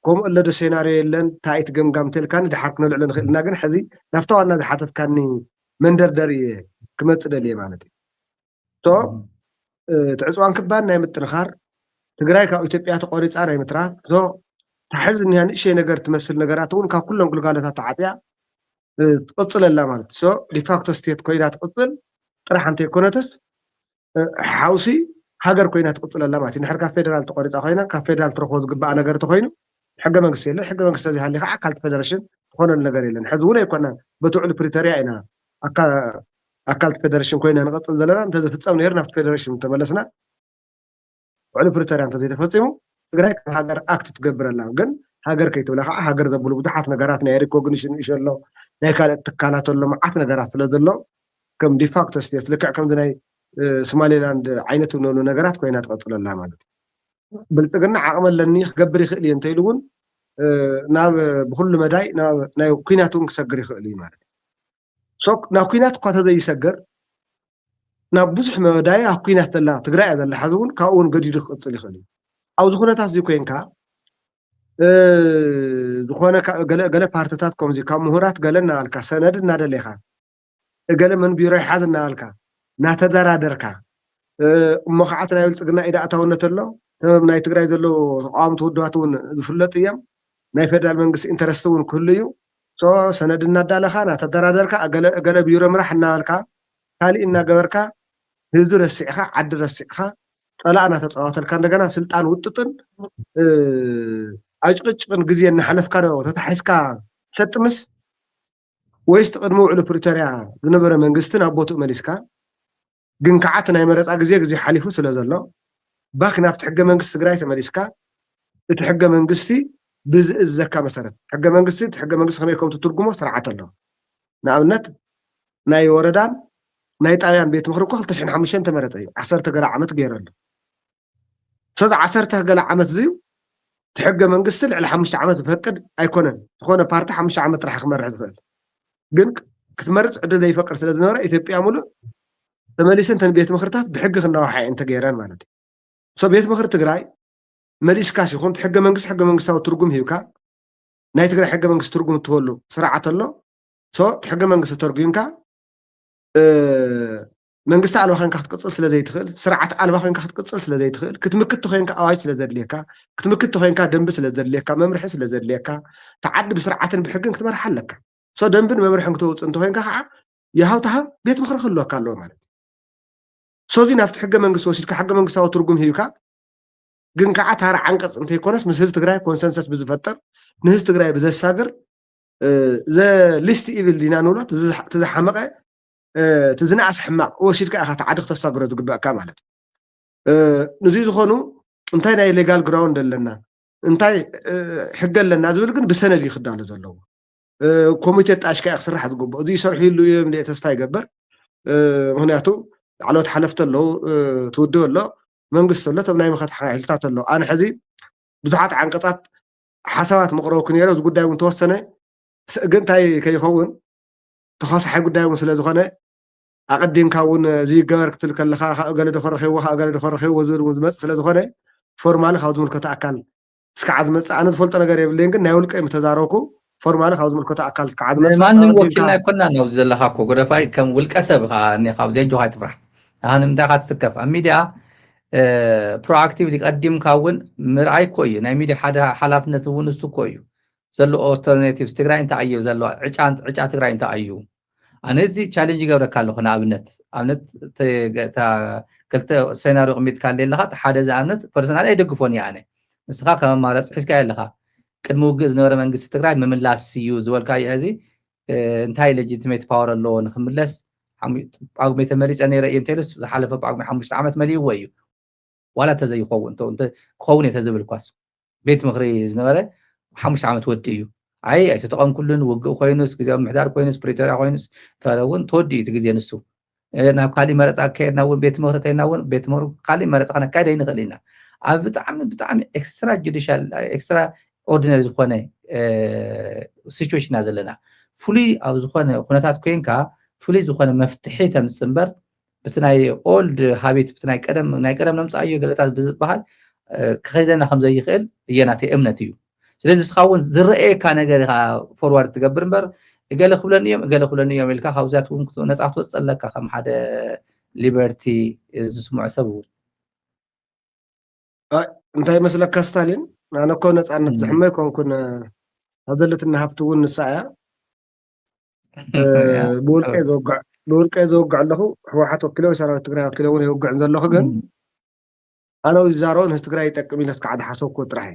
ከምኡ ኣለዶ ሴናርዮ የለን ታይት ገምጋም ተልካኒ ድሓር ክነልዕሎ ንኽእል ኢና ግን ሕዚ ናብታ ዋና ዝሓተትካኒ መንደርደሪ እየ ክመፅእ ደልየ ማለት እዩ እቲ ዕፅዋን ክባን ናይ ምጥንኻር ትግራይ ካብ ኢትዮጵያ ተቆሪፃ ናይ ምትራፍ ታሕዚ እኒሃ ንእሽተይ ነገር ትመስል ነገራት እውን ካብ ኩሎም ግልጋሎታት ተዓጥያ ትቕፅለላ ማለት እዩ ዲፋክቶ ስቴት ኮይና ትቕፅል ጥራሕ እንተይኮነትስ ሓውሲ ሃገር ኮይና ትቕፅለላ ማለት እዩ ንሕር ካብ ፌደራል ተቆሪፃ ኮይና ካብ ፌደራል ትረክቦ ዝግባእ ነገር እንተኮይኑ ሕገ መንግስቲ የለን ሕገ መንግስቲ ዘይሃልዩ ከዓ ኣካልቲ ፌደሬሽን ዝኾነሉ ነገር የለን ሕዚ እውን ኣይኮና በቲ ውዕል ፕሪቶርያ ኢና ኣካልቲ ፌደሬሽን ኮይና ንቐፅል ዘለና እንተዝፍፀም ነይሩ ናብቲ ፌደሬሽን ተመለስና ውዕል ፕሪቶርያ እንተዘይተፈፂሙ ትግራይ ከም ሃገር ኣክት ትገብረላ ግን ሃገር ከይትብላ ከዓ ሃገር ዘብሉ ብዙሓት ነገራት ናይ ሪኮግኒሽን እሹ ኣሎ ናይ ካልኦት ትካላት ኣሎ መዓት ነገራት ስለ ዘሎ ከም ዲፋክቶ ስቴት ልክዕ ከምዚ ናይ ሶማሌላንድ ዓይነት እንብሉ ነገራት ኮይና ትቐፅለላ ማለት እዩ ብልፅግና ዓቕሚ ኣለኒ ክገብር ይኽእል እየ እንተኢሉ እውን ናብ ብኩሉ መዳይ ናይ ኩናት እውን ክሰግር ይኽእል እዩ ማለት እዩ ናብ ኩናት እኳ ተዘይሰግር ናብ ብዙሕ መዳይ ኣብ ኩናት ዘላ ትግራይ እያ ዘላ ሓዚ እውን ካብኡ እውን ገዲዱ ክቕፅል ይኽእል እዩ ኣብዚ ኩነታት እዚ ኮንካ ዝኾነ ገለ ፓርቲታት ከምዚ ካብ ምሁራት ገለ እናበልካ ሰነድ እናደለይካ ገለ መን ቢሮ ይሓዝ እናበልካ እናተደራደርካ እሞ ከዓ እቲ ናይ ብልፅግና ኢዳ ኣታውነት ኣሎ ናይ ትግራይ ዘለዉ ተቃዋምቲ ውድባት እውን ዝፍለጥ እዮም ናይ ፌደራል መንግስቲ ኢንተረስቲ እውን ክህሉ እዩ ሰነድ እናዳለኻ እናተደራደርካ ገለ ቢሮ ምራሕ እናበልካ ካሊእ እናገበርካ ህዝቢ ረሲዕካ ዓዲ ረሲዕካ ጠላእ እናተፃወተልካ እንደገና ስልጣን ውጥጥን ኣብ ጭቅጭቅን ግዜ እናሓለፍካ ዶ ተታሒዝካ ሰጥምስ ወይስ ትቅድሚ ውዕል ፕሪቶርያ ዝነበረ መንግስትን ኣብ ቦትኡ መሊስካ ግን ከዓ እቲ ናይ መረፃ ግዜ ሓሊፉ ስለ ዘሎ ባክ ናብቲ ሕገ መንግስቲ ትግራይ ተመሊስካ እቲ ሕገ መንግስቲ ብዝእዘካ መሰረት ሕገ መንግስቲ እቲ ሕገ መንግስቲ ከመይ ከም ትትርጉሞ ስርዓት ኣሎ ንኣብነት ናይ ወረዳን ናይ ጣብያን ቤት ምክሪ እኮ 2005 ተመረፀ እዩ 10 ገለ ዓመት ገይረሉ ስለዚ 10 ገለ ዓመት ዝዩ እቲ ሕገ መንግስቲ ልዕሊ 5 ዓመት ዝፈቅድ ኣይኮነን ዝኾነ ፓርቲ 5 ዓመት ጥራሕ ክመርሕ ዝኽእል ግን ክትመርፅ ዕድል ዘይፈቅድ ስለ ዝነበረ ኢትዮጵያ ሙሉእ ተመሊሰን ተን ቤት ምክርታት ብሕጊ ክነዋሓየ እንተገይረን ማለት እዩ ቤት ምክሪ ትግራይ መሊስካስ ይኹን ሕገ መንግስታዊ ትርጉም ሂብካ ናይ ትግራይ ሕገ መንግስቲ ትርጉም እትህሉ ስርዓት ኣሎ ሕገ መንግስቲ ተርጉምካ መንግስቲ ኣልባ ኮይንካ ክትቅፅል ስለ ዘይትኽእል ስርዓት ኣልባ ኮይንካ ክትቅፅል ስለ ዘይትኽእል ክትምክት ኮይንካ ኣዋጅ ስለ ዘድልየካ ክትምክት ኮይንካ ደንቢ ስለ ዘድልየካ መምርሒ ስለ ዘድልየካ ተዓዲ ብስርዓትን ብሕግን ክትመርሕ ኣለካ ደንብን መምርሕን ክትወፅእ እንተኮይንካ ከዓ የሃብታሃብ ቤት ምክሪ ክህልወካ ኣለዎ ማለት እዩ እዚ ናብቲ ሕገ መንግስቲ ወሲድካ ሕገ መንግስታዊ ትርጉም ሂብካ ግን ከዓ ታራ ዓንቀፅ እንተይኮነስ ምስ ህዝቢ ትግራይ ኮንሰንሰስ ብዝፈጠር ንህዝቢ ትግራይ ብዘሳግር ሊስት ኢቪል ዲና ንብሎ ትዝሓመቐ ትዝነኣስ ሕማቕ ወሲድካ ኢኻ ተዓዲ ክተሳግሮ ዝግበአካ ማለት እዩ ንዙ ዝኾኑ እንታይ ናይ ሌጋል ግራውንድ ኣለና እንታይ ሕጊ ኣለና ዝብል ግን ብሰነድ ይክዳሉ ዘለዎ ኮሚቴ ጣሽካ ክስራሕ ዝግብኦ እዚ ይሰርሑ ኢሉ እዮም ተስፋ ይገብር ምክንያቱ ዓለዎት ሓለፍቲ ኣለዉ ትውድብ ኣሎ መንግስቲ ኣሎ ቶም ናይ ምኽት ሓይልታት ኣሎ ኣነ ሕዚ ብዙሓት ዓንቀፃት ሓሳባት መቕረቡ ክነይሮ እዚ ጉዳይ እውን ተወሰነ ግን እንታይ ከይኸውን ተኸሳሒ ጉዳይ እውን ስለ ዝኾነ ኣቐዲምካ እውን እዚ ይገበር ክትብል ከለኻ ገለ ደኸረኺዎ ገለ ደኸረኺዎ ዝብል እውን ዝመፅእ ስለ ዝኾነ ፎርማሊ ካብ ዝምልከቶ ኣካል እስካዕ ዝመፅእ ኣነ ዝፈልጦ ነገር የብለይን ግን ናይ ውልቀ ምተዛረብኩ ፎርማሊ ካብ ዝምልከቶ ኣካል እስካዕ ዝመፅእ ማንም ወኪልና ይኮና ነው ዘለኻ እኮ ጎደፋይ ከም ውልቀ ሰብ ኢኻ እኒኻ ኣብዘይ ጆኻ ትፍራሕ ኣነ ምንታይ ካ ትስከፍ ኣብ ሚድያ ፕሮኣክቲቭሊ ቀዲምካ እውን ምርኣይ እኮ እዩ ናይ ሚድያ ሓደ ሓላፍነት እውን እሱ እኮ እዩ ዘሎ ኦልተርናቲቭስ ትግራይ እንታይ እዩ ዘሎ ዕጫ ትግራይ እንታይ እዩ ኣነ እዚ ቻሌንጅ ይገብረካ ኣለኹ ንኣብነት ክልተ ሴናሪዮ ቅሚጥካ ኣለካ ሓደ ዝኣብነት ፐርሰናል ኣይደግፎን እየ ኣነ ንስኻ ከም ኣማራፂ ሒዝካ ኣለካ ቅድሚ ውግእ ዝነበረ መንግስቲ ትግራይ ምምላስ እዩ ዝበልካ እዩ ሕዚ እንታይ ሌጂቲሜት ፓወር ኣለዎ ንክምለስ ጳጉሜ ተመሪፀ ነይረ እየ እንተኢሉስ ዝሓለፈ ጳጉሜ 5 ዓመት መሊእዎ እዩ ዋላ ተዘይኸውን ክኸውን እየ ተዝብል ኳስ ቤት ምክሪ ዝነበረ 5 ዓመት ወዲ እዩ ኣይ ኣይተጠቐም ኩሉን ውግእ ኮይኑስ ግዜያዊ ምሕዳር ኮይኑስ ፕሪቶሪያ ኮይኑስ ተለውን ተወዲ እዩ እቲ ግዜ ንሱ ናብ ካሊእ መረፃ ከይድና እውን ቤት ምክሪ ተይና እውን ቤት ምክሪ ካሊእ መረፃ ከነካይድ ኣይንኽእል ኢና ኣብ ብጣዕሚ ኤክስትራ ጁዲሻል ኤክስትራ ኦርዲነሪ ዝኾነ ሲቹዌሽን ዘለና ፍሉይ ኣብ ዝኾነ ኩነታት ኮይንካ ፍሉይ ዝኾነ መፍትሒ ተምፅእ እምበር በቲ ናይ ኦልድ ሃቢት በቲ ናይ ቀደም ነምፃእዮ ገለታት ብዝበሃል ክኸይደና ከም ዘይኽእል እየናተይ እምነት እዩ ስለዚ እስኻ እውን ዝረአየካ ነገር ኢኻ ፎርዋርድ ትገብር እምበር ገለ ክብለኒ እዮም ኢልካ ካብዚኣት እውን ነፃ ክትወፅእ ኣለካ ከም ሓደ ሊበርቲ ዝስምዖ ሰብ እውን እንታይ መስለካ ስታሊን ኣነ እኮ ነፃነት ዝሕመ ይኮንኩን ኣብ ዘለትና ሃብቲ እውን ንሳ እያ ብውልቀ ዘውግዕ ኣለኹ ሕወሓት ወኪሎ ሰራዊት ትግራይ ወኪሎ እውን የውግዕን ዘለኹ ግን ኣነ ዝዛረቦ ንህዝቢ ትግራይ ይጠቅም ኢለ ክዓ ዝሓሰብክዎ ጥራሕ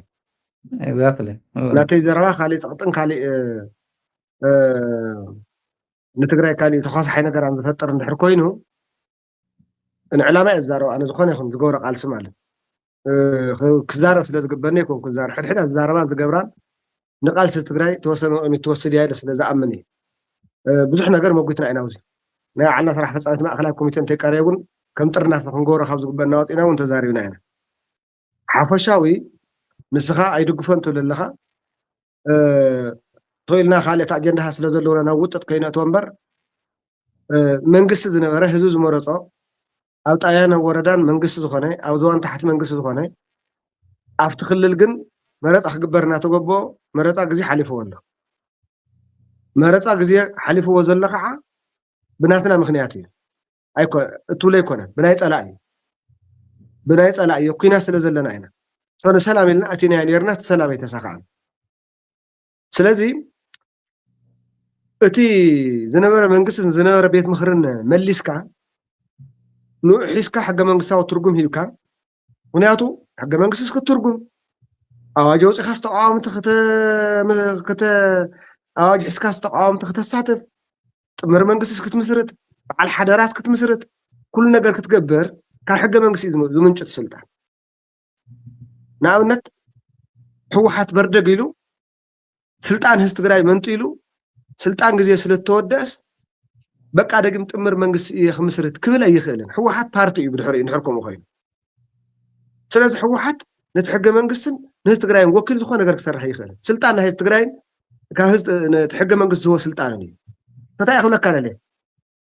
ኤግዛክትሊ ናተይ ዘረባ ካሊእ ፀቕጥን ካሊእ ንትግራይ ካሊእ ተኸሳሓይ ነገር ኣብ ዝፈጥር እንድሕር ኮይኑ ንዕላማ እየ ዝዛረቦ ኣነ ዝኾነ ይኹን ዝገብሮ ቃልሲ ማለት ክዛረብ ስለ ዝግበኒ ይኮንኩ ዝዛረብ ሕድሕዳ ዝዛረባን ዝገብራን ንቃልሲ ትግራይ ተወሰነ ትወስድ እያ ኢለ ስለ ዝኣምን እየ ብዙሕ ነገር መጉትና ኢና ውዚ ናይ ባዕልና ስራሕ ፈፃሚት ማእከላይ ኮሚቴ እንተይቀረየ እውን ከም ጥርናፍ ክንገብሮ ካብ ዝግበአና ወፂና እውን ተዛሪብና ኢና ሓፈሻዊ ንስኻ ኣይድግፎን ትብል ኣለኻ ተኢልና ካልኦት ኣጀንዳ ስለ ዘለውና ናብ ውጥጥ ከይነእትዎ እምበር መንግስቲ ዝነበረ ህዝቢ ዝመረፆ ኣብ ጣልያን ወረዳን መንግስቲ ዝኾነ ኣብ ዞባን ታሕቲ መንግስቲ ዝኾነ ኣብቲ ክልል ግን መረፃ ክግበር እናተገበኦ መረፃ ግዜ ሓሊፍዎ ኣሎ መረፃ ግዜ ሓሊፍዎ ዘሎ ከዓ ብናትና ምክንያት እዩ እትብሎ ኣይኮነን ብናይ ፀላእ እዩ ኩናት ስለ ዘለና ኢና ንሰላም ኢልና ኣቲና ነርና እቲ ሰላም ኣይተሳካዕን ስለዚ እቲ ዝነበረ መንግስትን ዝነበረ ቤት ምክርን መሊስካ ንኡ ሒዝካ ሕገ መንግስታዊ ትርጉም ሂብካ ምክንያቱ ሕገ መንግስቲ ክትትርጉም ኣዋጅ ኣውፂኻ ዝተቃዋምቲ ኣዋጅ ሒዝካ ዝተቃዋምቲ ክትሳተፍ ጥምር መንግስቲ ክትምስርት በዓል ሓደራት ክትምስርት ኩሉ ነገር ክትገብር ካብ ሕገ መንግስቲ ዝምንጭት ስልጣን ንኣብነት ሕወሓት በርደግ ኢሉ ስልጣን ህዝቢ ትግራይ መንጢሉ ስልጣን ግዜ ስለተወደስ በቃ ደግም ጥምር መንግስቲ እየ ክምስርት ክብል ኣይኽእልን ሕወሓት ፓርቲ እዩ ብድሕሪኡ እንድሕር ከምኡ ኮይኑ ስለዚ ሕወሓት ነቲ ሕገ መንግስትን ንህዝቢ ትግራይን ወኪል ዝኾነ ነገር ክሰርሕ ይኽእልን ስልጣን ናይ ህዝቢ ትግራይን ካብ ህዝቢ ነቲ ሕገ መንግስቲ ዝህቦ ስልጣን እዩ እንታይ ክብለካ ለለ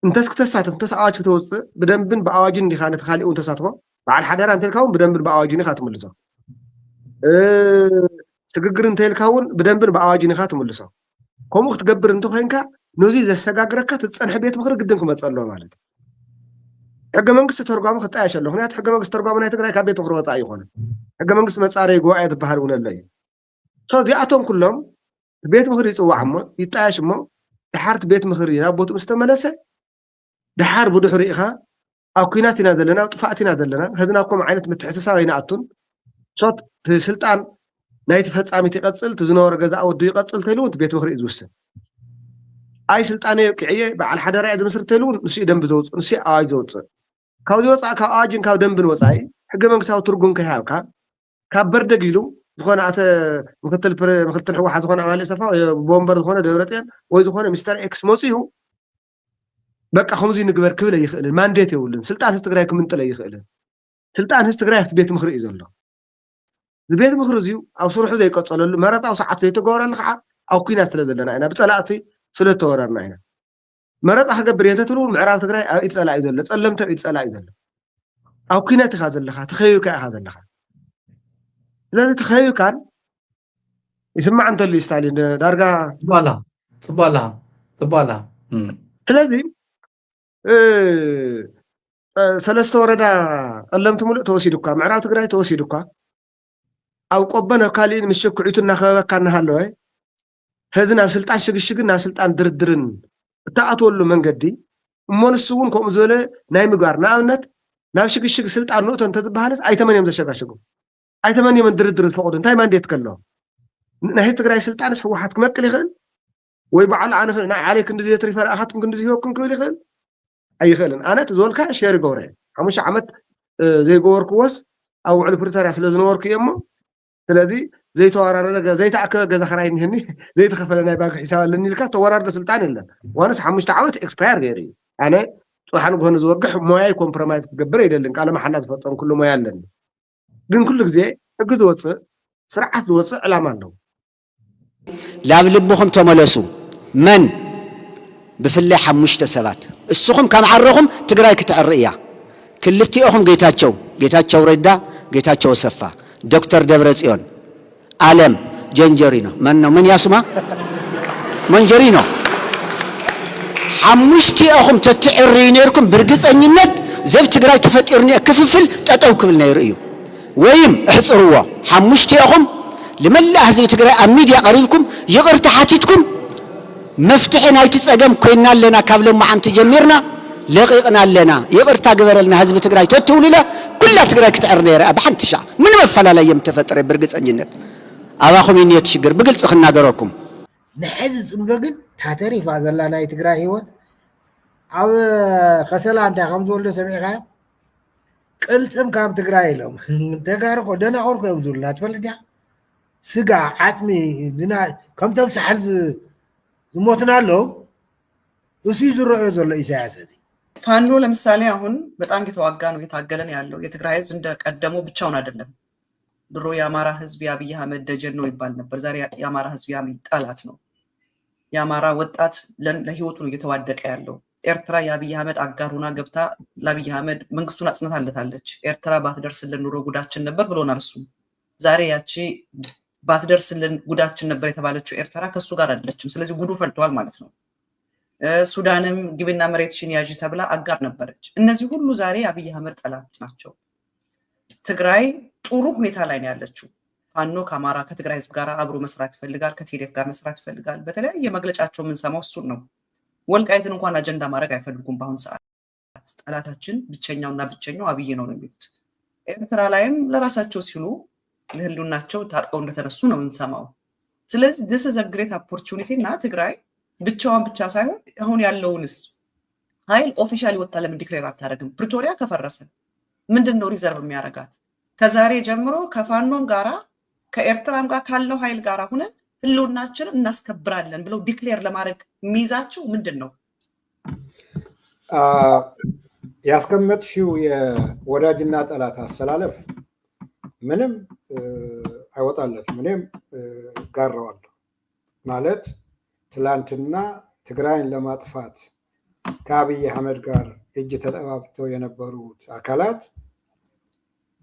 እንተስ ክተሳትፍ እንተስ ኣዋጅ ክትወፅእ ብደንብን ብኣዋጅን ዲኻ ነቲ ካሊእ እውን ተሳትፎ በዓል ሓደራ እንተልካ እውን ብደንብን ብኣዋጅን ኢኻ ትምልሶ ሽግግር እንተልካ እውን ብደንብን ብኣዋጅን ኢኻ ትምልሶ ከምኡ ክትገብር እንተኮይንካ ነዚ ዘሰጋግረካ ትፀንሐ ቤት ምክሪ ግድን ክመፅእ ኣለዎ ማለት ሕገ መንግስቲ ተርጓሚ ክጣየሽ ኣሎ ምክንያቱ ሕገ መንግስቲ ተርጓሚ ናይ ትግራይ ካብ ቤት ምክሪ ወፃኢ ይኮነ ሕገ መንግስቲ መፃረይ ጉባኤ ዝበሃል እውን ኣሎ እዩ እዚኣቶም ኩሎም ቤት ምክሪ ይፅዋዕ እሞ ይጣየሽ እሞ ድሓርቲ ቤት ምክሪ ናብ ቦትኡ ምስ ተመለሰ ድሓር ብድሕሪ ኢኻ ኣብ ኩናት ኢና ዘለና ኣብ ጥፋእት ኢና ዘለና ሕዚ ናብ ከምኡ ዓይነት ምትሕስሳብ ኣይንኣቱን ሶት ስልጣን ናይቲ ፈፃሚት ይቐፅል እቲ ዝነበረ ገዛ ወዱ ይቐፅል ተኢሉ እቲ ቤት ምክሪ እዩ ዝውስን ኣይ ስልጣነ ቅዕየ በዓል ሓደራ እየ ዝምስር ተኢሉ እውን ንስኡ ደንቢ ዘውፅእ ንስኡ ኣዋጅ ዘውፅእ ካብዚ ወፃኢ ካብ ኣዋጅን ካብ ደንብን ወፃኢ ሕገ መንግስታዊ ትርጉም ከይሃብካ ካብ በርደግ ኢሉ ዝኾነ ኣተ ምክትል ሕወሓት ዝኾነ ኣማሊእ ሰፋ ቦምበር ዝኾነ ደብረፅዮን ወይ ዝኾነ ሚስተር ኤክስ መፅኡ በቃ ከምዚ ንግበር ክብል ኣይኽእልን ማንዴት የብሉን ስልጣን ህዝቢ ትግራይ ክምንጥል ኣይኽእልን ስልጣን ህዝቢ ትግራይ ኣብቲ ቤት ምክሪ እዩ ዘሎ ዝቤት ምክርዝዩ ኣብ ስሩሑ ዘይቀጸለሉ መረጣው ሰዓት ዘይተገበረሉ ከዓ ኣብ ኩናት ስለ ዘለና ኢና ብጸላእቲ ስለ ተወረርና ኢና መረጣ ክገብር የንተትሉ ምዕራብ ትግራይ ኣብ ኢድ ጸላኢ ዘሎ ጸለምተ ኢድ ጸላኢ ዘሎ ኣብ ኩናት ኢኻ ዘለኻ ተኸዩካ ኢኻ ዘለኻ ስለዚ ተኸዩካን ይስማዕ እንተሉ ስታሊን ዳርጋ ጽባላ ስለዚ ሰለስተ ወረዳ ጸለምቲ ሙሉእ ተወሲዱካ ምዕራብ ትግራይ ተወሲዱካ ኣብ ቆበነ ካልእ ምሽክ ኩዒቱና ከበካ እናሃለወ ህዝብ ናብ ስልጣን ሽግሽግን ናብ ስልጣን ድርድርን እታኣትወሉ መንገዲ እሞንስ እውን ከምኡ ዝበለ ናይ ምግባር ንኣብነት ናብ ሽግሽግ ስልጣን ንእቶ እንተዝበሃለስ ኣይተመንዮም ዘሸጋሽጉ ኣይተመንዮም ድርድር ዝፈቅዱ እንታይ ማንዴት ከለዎ ናይ ትግራይ ስልጣንስ ህወሓት ክመቅል ይኽእል ወይ በዓል ኣነ ናይ ዓለይ ክንዲ ዘትሪፈ ኣኻትኩም ክንዲ ዝሂበኩም ክብል ይኽእል ኣይኽእልን ኣነ ትዝበልካ ሸር ይገብረ 5 ዓመት ዘይገበርክዎስ ኣብ ውዕል ፕሪቶርያ ስለ ዝነበርኩ እየ እሞ ስለዚ ዘይተወራረደ ዘይተኣከበ ገዛ ኸራይ ንህኒ ዘይተኸፈለ ናይ ባንክ ሒሳብ ኣለኒ ኢልካ ተወራርደ ስልጣን የለን ዋንስ 5 ዓመት ኤክስፓየር ገይሩ እዩ ኣነ ጥሓን ጎነ ዝወግሕ ሞያይ ኮምፕሮማይዝ ክገብር ኣይደልን ቃለ መሓላ ዝፈጸም ኩሉ ሞያ ኣለኒ ግን ኩሉ ግዜ ሕጊ ዝወፅእ ስርዓት ዝወፅእ ዕላማ ኣለዎ ላብ ልብኹም ተመለሱ መን ብፍላይ 5 ሰባት እስኹም ከም ዓረኹም ትግራይ ክትዕሪ እያ ክልቲኦኹም ጌታቸው ረዳ ጌታቸው ሰፋ ዶክተር ደብረጽዮን ዓለም ጀንጀሪኖ ምን ያስማ መንጀሪኖ 5ቲኦኹም ተትዕሪ ነርኩም ብርግጸኝነት ዘብ ትግራይ ተፈጢርኒ ክፍፍል ጠጠው ክብል ነይሩ እዩ ወይም እሕጽርዎ 5ቲኦኹም لملا حزب تግራይ ኣብ ሚድያ ቀሪብኩም ይቅርታ ሓቲትኩም መፍትሒ ናይቲ ጸገም ኮይና ለና ካብ ለማዓንቲ ጀሚርና ለቂቅና ለና ይቅርታ ገበረልና ህዝብ ትግራይ ተትውልለ ኩላ ትግራይ ክትዕር ነይራ ብሓንትሻ ምን መፈላለየም ተፈጠረ ብርግጸኝነት ኣባኹም ይንየት ሽግር ብግልጽ ክናገረኩም ንሕዚ ጽምዶ ግን ታተሪፋ ዘላ ናይ ትግራይ ህይወት ኣብ ከሰላ እንታይ ከም ዘሎ ሰሚዕካ ቅልጽም ካብ ትግራይ ኢሎም ተጋርኮ ደናቆርኮ እዮም ዝብሉና ትፈልጥ ዲኻ ስጋ ዓጥሚ ድና ከምቶም ሳሕል ዝሞትና አለው እሱ ይዝረኦ ዘሎ ኢሳያስ ፋኖ ለምሳሌ አሁን በጣም እየተዋጋ ነው እየታገለን ያለው የትግራይ ህዝብ እንደቀደሙ ብቻውን አይደለም ድሮ የአማራ ህዝብ የአብይ አህመድ ደጀን ነው ይባል ነበር ዛሬ የአማራ ህዝብ የአብይ ጠላት ነው የአማራ ወጣት ለህይወቱ ነው እየተዋደቀ ያለው ኤርትራ የአብይ አህመድ አጋሩና ገብታ ለአብይ አህመድ መንግስቱን አጽንታለታለች ኤርትራ ባትደርስልን ኑሮ ጉዳችን ነበር ብሎናል እሱ ዛሬ ያቺ ባትደርስልን ጉዳችን ነበር የተባለችው ኤርትራ ከሱ ጋር አይደለችም ስለዚህ ጉዱ ፈልቷል ማለት ነው ሱዳንም ግብና መሬትሽን ያጂ ተብላ አጋር ነበረች እነዚህ ሁሉ ዛሬ አብይ አህመድ ጠላት ናቸው ትግራይ ጥሩ ሁኔታ ላይ ነው ያለችው ፋኖ ከአማራ ከትግራይ ህዝብ ጋር አብሮ መስራት ይፈልጋል ከቲዲኤፍ ጋር መስራት ይፈልጋል በተለያየ መግለጫቸው ምን ሰማው እሱ ነው ወልቃይትን እንኳን አጀንዳ ማድረግ አይፈልጉም በአሁን ሰዓት ጠላታችን ብቸኛውና ብቸኛው አብይ ነው የሚሉት ኤርትራ ላይም ለራሳቸው ሲሉ ለህሉናቸው ታጥቀው እንደተነሱ ነው እንሰማው ስለዚህ this is a great opportunity እና ትግራይ ብቻዋን ብቻ ሳይሆን አሁን ያለውንስ ኃይል ኦፊሻሊ ወጣ ለምን ዲክሌር አታረግም ፕሪቶሪያ ከፈረሰ ምንድነው ሪዘርቭ የሚያረጋት ከዛሬ ጀምሮ ከፋኖም ጋራ ከኤርትራም ጋር ካለው ኃይል ጋራ ሆነን ህሉናችንን እናስከብራለን ብለው ዲክሌር ለማድረግ ሚዛቸው ምንድነው ያስቀመጥሽው የወዳጅና ጠላት አሰላለፍ ምንም አይወጣለትም ምንም ጋራዋለሁ ማለት ትላንትና ትግራይን ለማጥፋት ከአብይ አህመድ ጋር እጅ ተጠባብተው የነበሩት አካላት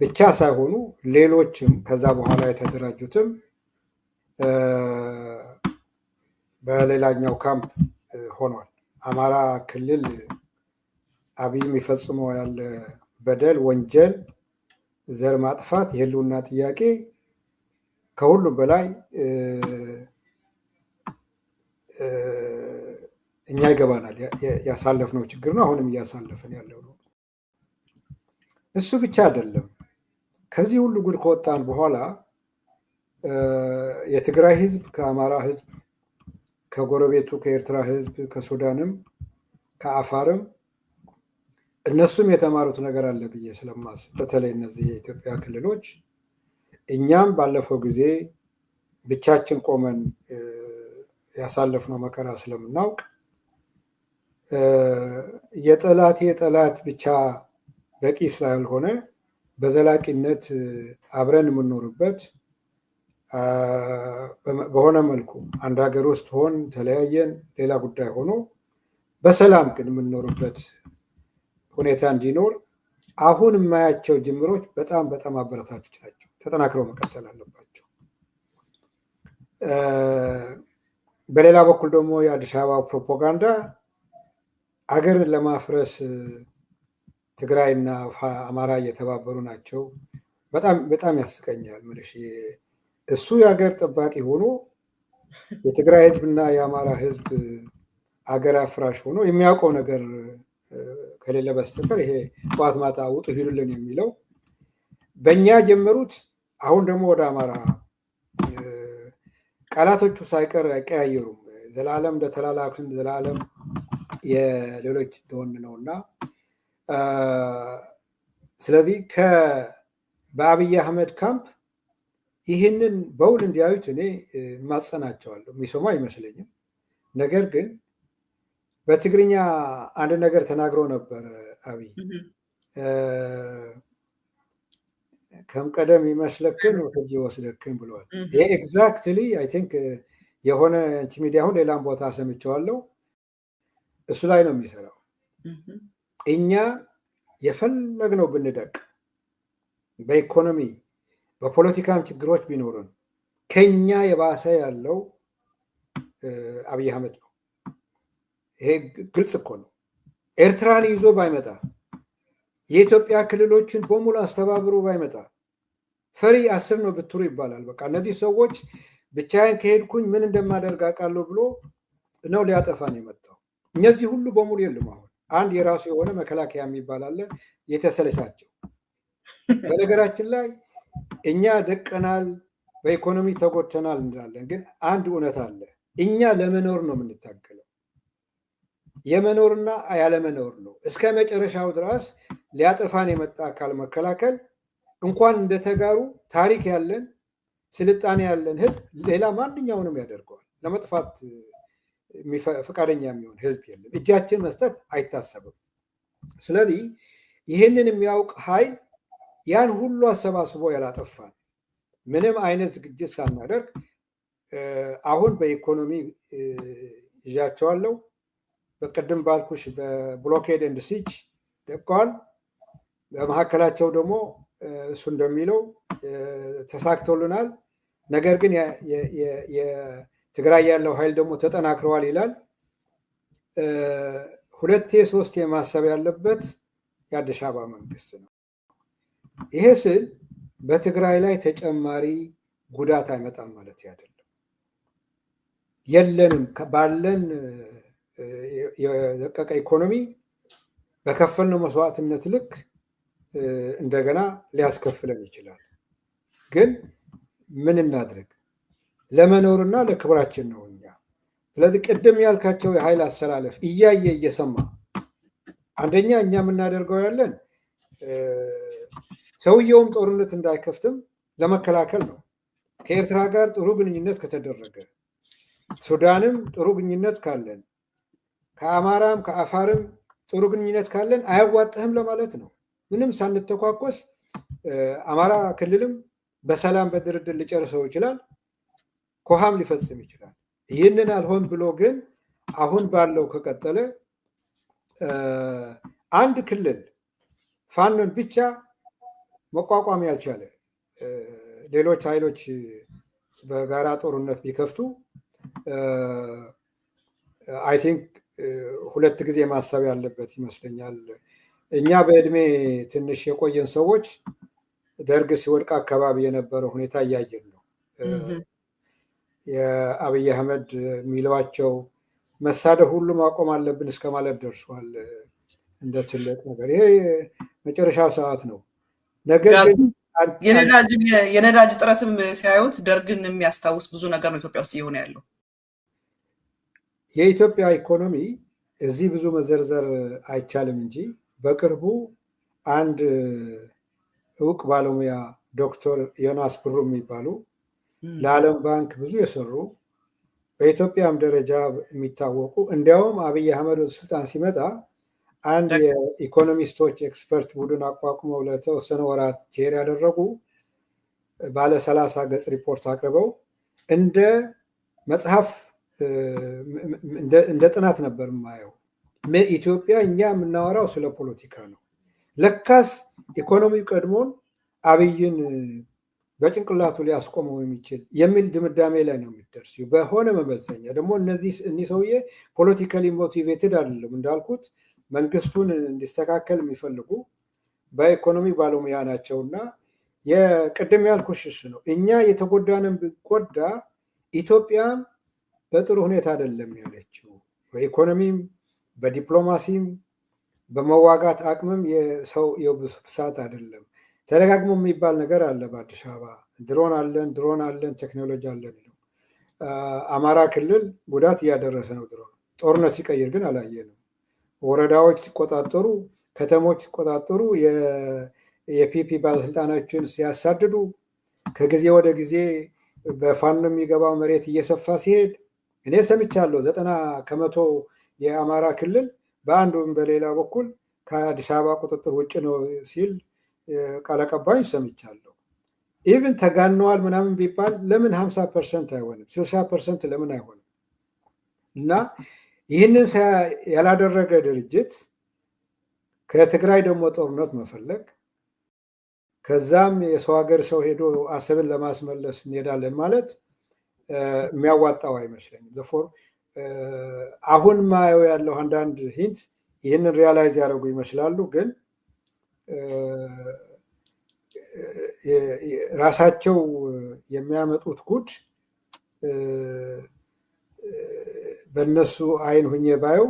ብቻ ሳይሆኑ ሌሎችም ከዛ በኋላ የተደራጁትም በሌላኛው ካምፕ ሆኗል አማራ ክልል አብይ የሚፈጽመው ያለ በደል ወንጀል ዘር ማጥፋት የህልውና ጥያቄ ከሁሉ በላይ እኛ ይገባናል ያሳለፍነው ችግር ነው አሁንም ያሳለፈን ያለው ነው እሱ ብቻ አይደለም ከዚህ ሁሉ ጉድ ከወጣን በኋላ የትግራይ ህዝብ ከአማራ ህዝብ ከጎረቤቱ ከኤርትራ ህዝብ ከሱዳንም ከአፋርም እነሱም የተማሩት ነገር አለ ብዬ ስለማስብ በተለይ እነዚህ የኢትዮጵያ ክልሎች እኛም ባለፈው ጊዜ ብቻችን ቆመን ያሳለፍነው መከራ ስለምናውቅ የጠላት ብቻ በቂ ስላልሆነ በዘላቂነት አብረን የምንኖርበት በሆነ መልኩ አንድ ሀገር ውስጥ ሆን ተለያየን ሌላ ጉዳይ ሆኖ በሰላም ግን የምንኖርበት ሁኔታ እንዲኖር አሁን የማያቸው ጅምሮች በጣም በጣም አበረታቾች ናቸው። ተጠናክረው መቀጠል አለባቸው። በሌላ በኩል ደግሞ የአዲስ አበባ ፕሮፓጋንዳ አገርን ለማፍረስ ትግራይና አማራ እየተባበሩ ናቸው። በጣም በጣም ያስቀኛል። ምንሽ እሱ የሀገር ጠባቂ ሆኖ የትግራይ ህዝብና የአማራ ህዝብ አገር አፍራሽ ሆኖ የሚያውቀው ነገር ከሌለ በስተቀር ይሄ ጠዋት ማታ ውጡ ሂዱልን የሚለው በእኛ ጀመሩት። አሁን ደግሞ ወደ አማራ ቃላቶቹ ሳይቀር አይቀያየሩም። ዘላለም እንደተላላክን ዘላለም የሌሎች ተወን ነውና ስለዚህ በአብይ አህመድ ካምፕ ይህንን በውል እንዲያዩት እኔ ማጸናቸዋለሁ። የሚሰማ አይመስለኝም። ነገር ግን በትግርኛ አንድ ነገር ተናግሮ ነበር አብይ ከም ቀደም ይመስለክን ወተጂ ወስደክን ብለዋል። ይሄ ኤግዛክትሊ አይ ቲንክ የሆነ ሚዲያ አሁን ሌላም ቦታ ሰምቼዋለሁ። እሱ ላይ ነው የሚሰራው። እኛ የፈለግነው ብንደቅ በኢኮኖሚ በፖለቲካም ችግሮች ቢኖሩን ከኛ የባሰ ያለው አብይ አህመድ ነው። ይሄ ግልጽ እኮ ነው። ኤርትራን ይዞ ባይመጣ የኢትዮጵያ ክልሎችን በሙሉ አስተባብሮ ባይመጣ ፈሪ 10 ነው ብትሩ ይባላል። በቃ እነዚህ ሰዎች ብቻዬን ከሄድኩኝ ምን እንደማደርግ አውቃለሁ ብሎ ነው ሊያጠፋ ነው የመጣው። እነዚህ ሁሉ በሙሉ የሉም። አሁን አንድ የራሱ የሆነ መከላከያ የሚባል አለ የተሰለቻቸው። በነገራችን ላይ እኛ ደቀናል፣ በኢኮኖሚ ተጎድተናል እንላለን። ግን አንድ እውነት አለ። እኛ ለመኖር ነው የምንታገለው። የመኖርና ያለመኖር ነው። እስከ መጨረሻው ድረስ ሊያጠፋን የመጣ አካል መከላከል እንኳን እንደተጋሩ ታሪክ ያለን ስልጣኔ ያለን ህዝብ ሌላ ማንኛውንም ያደርገዋል። ለመጥፋት ፈቃደኛ የሚሆን ህዝብ የለም። እጃችን መስጠት አይታሰብም። ስለዚህ ይህንን የሚያውቅ ኃይል ያን ሁሉ አሰባስቦ ያላጠፋን ምንም አይነት ዝግጅት ሳናደርግ አሁን በኢኮኖሚ ይዣቸዋለሁ። በቅድም ባልኩሽ በብሎኬድ ኤንድ ሲጅ ደቀዋል። በመካከላቸው ደግሞ እሱ እንደሚለው ተሳክቶልናል። ነገር ግን የትግራይ ያለው ኃይል ደግሞ ተጠናክረዋል ይላል። ሁለቴ ሶስቴ ማሰብ ያለበት የአዲስ አበባ መንግስት ነው። ይሄ ስል በትግራይ ላይ ተጨማሪ ጉዳት አይመጣም ማለት አይደለም። የለንም ባለን የደቀቀ ኢኮኖሚ በከፈልነው መስዋዕትነት ልክ እንደገና ሊያስከፍለን ይችላል። ግን ምን እናድርግ? ለመኖርና ለክብራችን ነው እኛ። ስለዚህ ቅድም ያልካቸው የኃይል አሰላለፍ እያየ እየሰማ አንደኛ እኛ የምናደርገው ያለን ሰውየውም ጦርነት እንዳይከፍትም ለመከላከል ነው። ከኤርትራ ጋር ጥሩ ግንኙነት ከተደረገ፣ ሱዳንም ጥሩ ግንኙነት ካለን፣ ከአማራም ከአፋርም ጥሩ ግንኙነት ካለን አያዋጥህም ለማለት ነው። ምንም ሳንተኳኮስ አማራ ክልልም በሰላም በድርድር ሊጨርሰው ይችላል፣ ኮሃም ሊፈጽም ይችላል። ይህንን አልሆን ብሎ ግን አሁን ባለው ከቀጠለ አንድ ክልል ፋኖን ብቻ መቋቋም ያልቻለ ሌሎች ኃይሎች በጋራ ጦርነት ቢከፍቱ አይ ቲንክ ሁለት ጊዜ ማሰብ ያለበት ይመስለኛል። እኛ በእድሜ ትንሽ የቆየን ሰዎች ደርግ ሲወድቅ አካባቢ የነበረው ሁኔታ እያየን ነው። የአብይ አህመድ የሚለዋቸው መሳደብ ሁሉ ማቆም አለብን እስከ ማለት ደርሷል። እንደ ትልቅ ነገር ይሄ መጨረሻ ሰዓት ነው። ነገር ግን የነዳጅ እጥረትም ሲያዩት ደርግን የሚያስታውስ ብዙ ነገር ነው ኢትዮጵያ ውስጥ እየሆነ ያለው። የኢትዮጵያ ኢኮኖሚ እዚህ ብዙ መዘርዘር አይቻልም እንጂ በቅርቡ አንድ እውቅ ባለሙያ ዶክተር ዮናስ ብሩ የሚባሉ ለዓለም ባንክ ብዙ የሰሩ በኢትዮጵያም ደረጃ የሚታወቁ እንዲያውም አብይ አህመድ ወደ ስልጣን ሲመጣ አንድ የኢኮኖሚስቶች ኤክስፐርት ቡድን አቋቁመው ለተወሰነ ወራት ቼር ያደረጉ ባለ 30 ገጽ ሪፖርት አቅርበው እንደ መጽሐፍ እንደ ጥናት ነበር የማየው። ኢትዮጵያ እኛ የምናወራው ስለ ፖለቲካ ነው፣ ለካስ ኢኮኖሚው ቀድሞን አብይን በጭንቅላቱ ሊያስቆመው የሚችል የሚል ድምዳሜ ላይ ነው የሚደርሰው። በሆነ መመዘኛ ደግሞ እኒህ ሰውዬ ፖለቲካሊ ሞቲቬትድ አይደለም እንዳልኩት፣ መንግስቱን እንዲስተካከል የሚፈልጉ በኢኮኖሚ ባለሙያ ናቸውና የቅድም ያልኩሽ እሱ ነው። እኛ የተጎዳንን ቢጎዳ ኢትዮጵያም በጥሩ ሁኔታ አይደለም ያለችው። በኢኮኖሚም በዲፕሎማሲም በመዋጋት አቅምም የሰው የብሳት አይደለም። ተደጋግሞ የሚባል ነገር አለ በአዲስ አበባ ድሮን አለን ቴክኖሎጂ አለን ነው። አማራ ክልል ጉዳት እያደረሰ ነው ድሮን። ጦርነት ሲቀይር ግን አላየንም። ወረዳዎች ሲቆጣጠሩ፣ ከተሞች ሲቆጣጠሩ የፒፒ ባለስልጣናችን ሲያሳድዱ፣ ከጊዜ ወደ ጊዜ በፋኖ የሚገባው መሬት እየሰፋ ሲሄድ እኔ ሰምቻለሁ። 90% የአማራ ክልል በአንዱም በሌላ በኩል ከአዲስ አበባ ቁጥጥር ውጭ ነው ሲል ቃል አቀባይ ሰምቻለሁ። ኢቭን ተጋነዋል ምናምን ቢባል ለምን 50% አይሆንም? 60% ለምን አይሆንም? እና ይህንን ያላደረገ ድርጅት ከትግራይ ደግሞ ጦርነት መፈለግ፣ ከዛም የሰው ሀገር ሰው ሄዶ አሰብን ለማስመለስ እንሄዳለን ማለት የሚያዋጣው አይመስለኝም። አሁን ማየው ያለው አንዳንድ ሂንት ይህንን ሪያላይዝ ያደረጉ ይመስላሉ፣ ግን ራሳቸው የሚያመጡት ጉድ በእነሱ አይን ሁኜ ባየው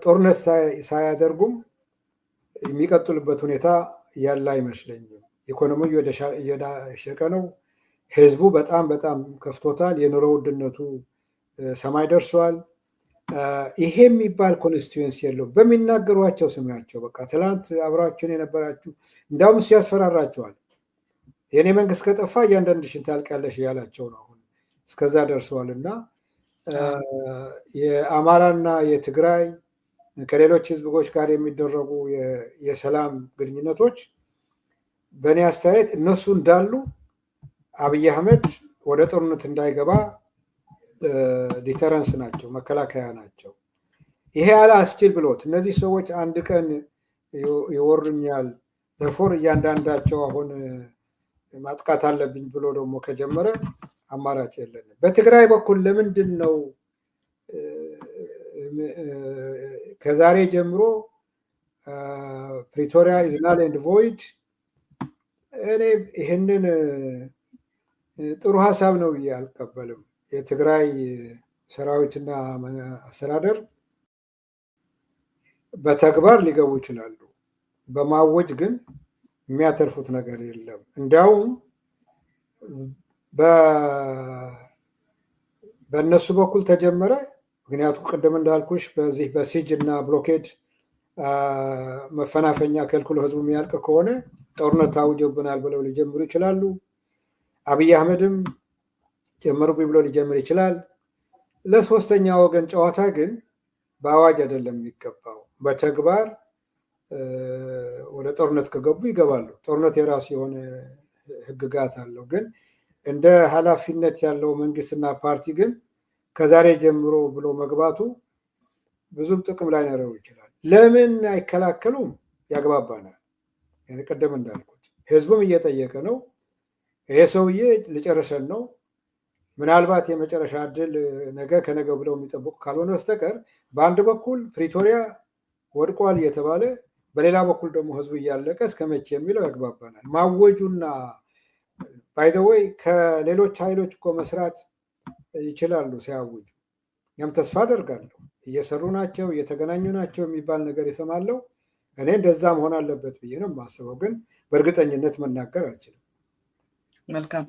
ጦርነት ሳያደርጉም የሚቀጥሉበት ሁኔታ ያለ አይመስለኝም። ኢኮኖሚው እየዳሸቀ ነው። ህዝቡ በጣም በጣም ከፍቶታል። የኑሮ ውድነቱ ሰማይ ደርሷል። ይሄ የሚባል ኮንስቲትዩንሲ የለው። በሚናገሯቸው ስሚያቸው። በቃ ትላንት አብራችሁን የነበራችሁ እንዳውም እሱ ያስፈራራቸዋል። የኔ መንግስት ከጠፋ እያንዳንድሽን ታልቃለሽ እያላቸው ነው። አሁን እስከዛ ደርሰዋል። እና የአማራና የትግራይ ከሌሎች ህዝቦች ጋር የሚደረጉ የሰላም ግንኙነቶች በእኔ አስተያየት እነሱ እንዳሉ አብይ አህመድ ወደ ጦርነት እንዳይገባ ዲተረንስ ናቸው፣ መከላከያ ናቸው። ይሄ አላስችል ብሎት እነዚህ ሰዎች አንድ ቀን ይወሩኛል ተፎር እያንዳንዳቸው አሁን ማጥቃት አለብኝ ብሎ ደግሞ ከጀመረ አማራጭ የለንም። በትግራይ በኩል ለምንድን ነው ከዛሬ ጀምሮ ፕሪቶሪያ ኢዝ ናል ኤንድ ቮይድ? እኔ ይህንን ጥሩ ሀሳብ ነው ብዬ አልቀበልም። የትግራይ ሰራዊትና አስተዳደር በተግባር ሊገቡ ይችላሉ። በማወጅ ግን የሚያተርፉት ነገር የለም። እንዲያውም በእነሱ በኩል ተጀመረ። ምክንያቱም ቅድም እንዳልኩሽ በዚህ በሲጅ እና ብሎኬድ መፈናፈኛ ከልክሎ ህዝቡ የሚያልቅ ከሆነ ጦርነት አውጀብናል ብለው ሊጀምሩ ይችላሉ። አብይ አህመድም ጀመሩብኝ ብሎ ሊጀምር ይችላል። ለሶስተኛ ወገን ጨዋታ ግን በአዋጅ አይደለም የሚገባው፣ በተግባር ወደ ጦርነት ከገቡ ይገባሉ። ጦርነት የራሱ የሆነ ህግጋት አለው። ግን እንደ ኃላፊነት ያለው መንግስትና ፓርቲ ግን ከዛሬ ጀምሮ ብሎ መግባቱ ብዙም ጥቅም ላይኖረው ይችላል። ለምን አይከላከሉም? ያግባባናል። ቀደም እንዳልኩት ህዝቡም እየጠየቀ ነው። ይሄ ሰውዬ ሊጨርሰን ነው። ምናልባት የመጨረሻ እድል ነገ ከነገ ብለው የሚጠብቁ ካልሆነ በስተቀር በአንድ በኩል ፕሪቶሪያ ወድቋል እየተባለ በሌላ በኩል ደግሞ ህዝቡ እያለቀ እስከ መቼ የሚለው ያግባባናል። ማወጁና ባይደወይ ከሌሎች ኃይሎች እኮ መስራት ይችላሉ ሲያውጁ። ያም ተስፋ አደርጋለሁ እየሰሩ ናቸው፣ እየተገናኙ ናቸው የሚባል ነገር ይሰማለሁ። እኔ እንደዛ መሆን አለበት ብዬ ነው የማስበው፣ ግን በእርግጠኝነት መናገር አልችልም። መልካም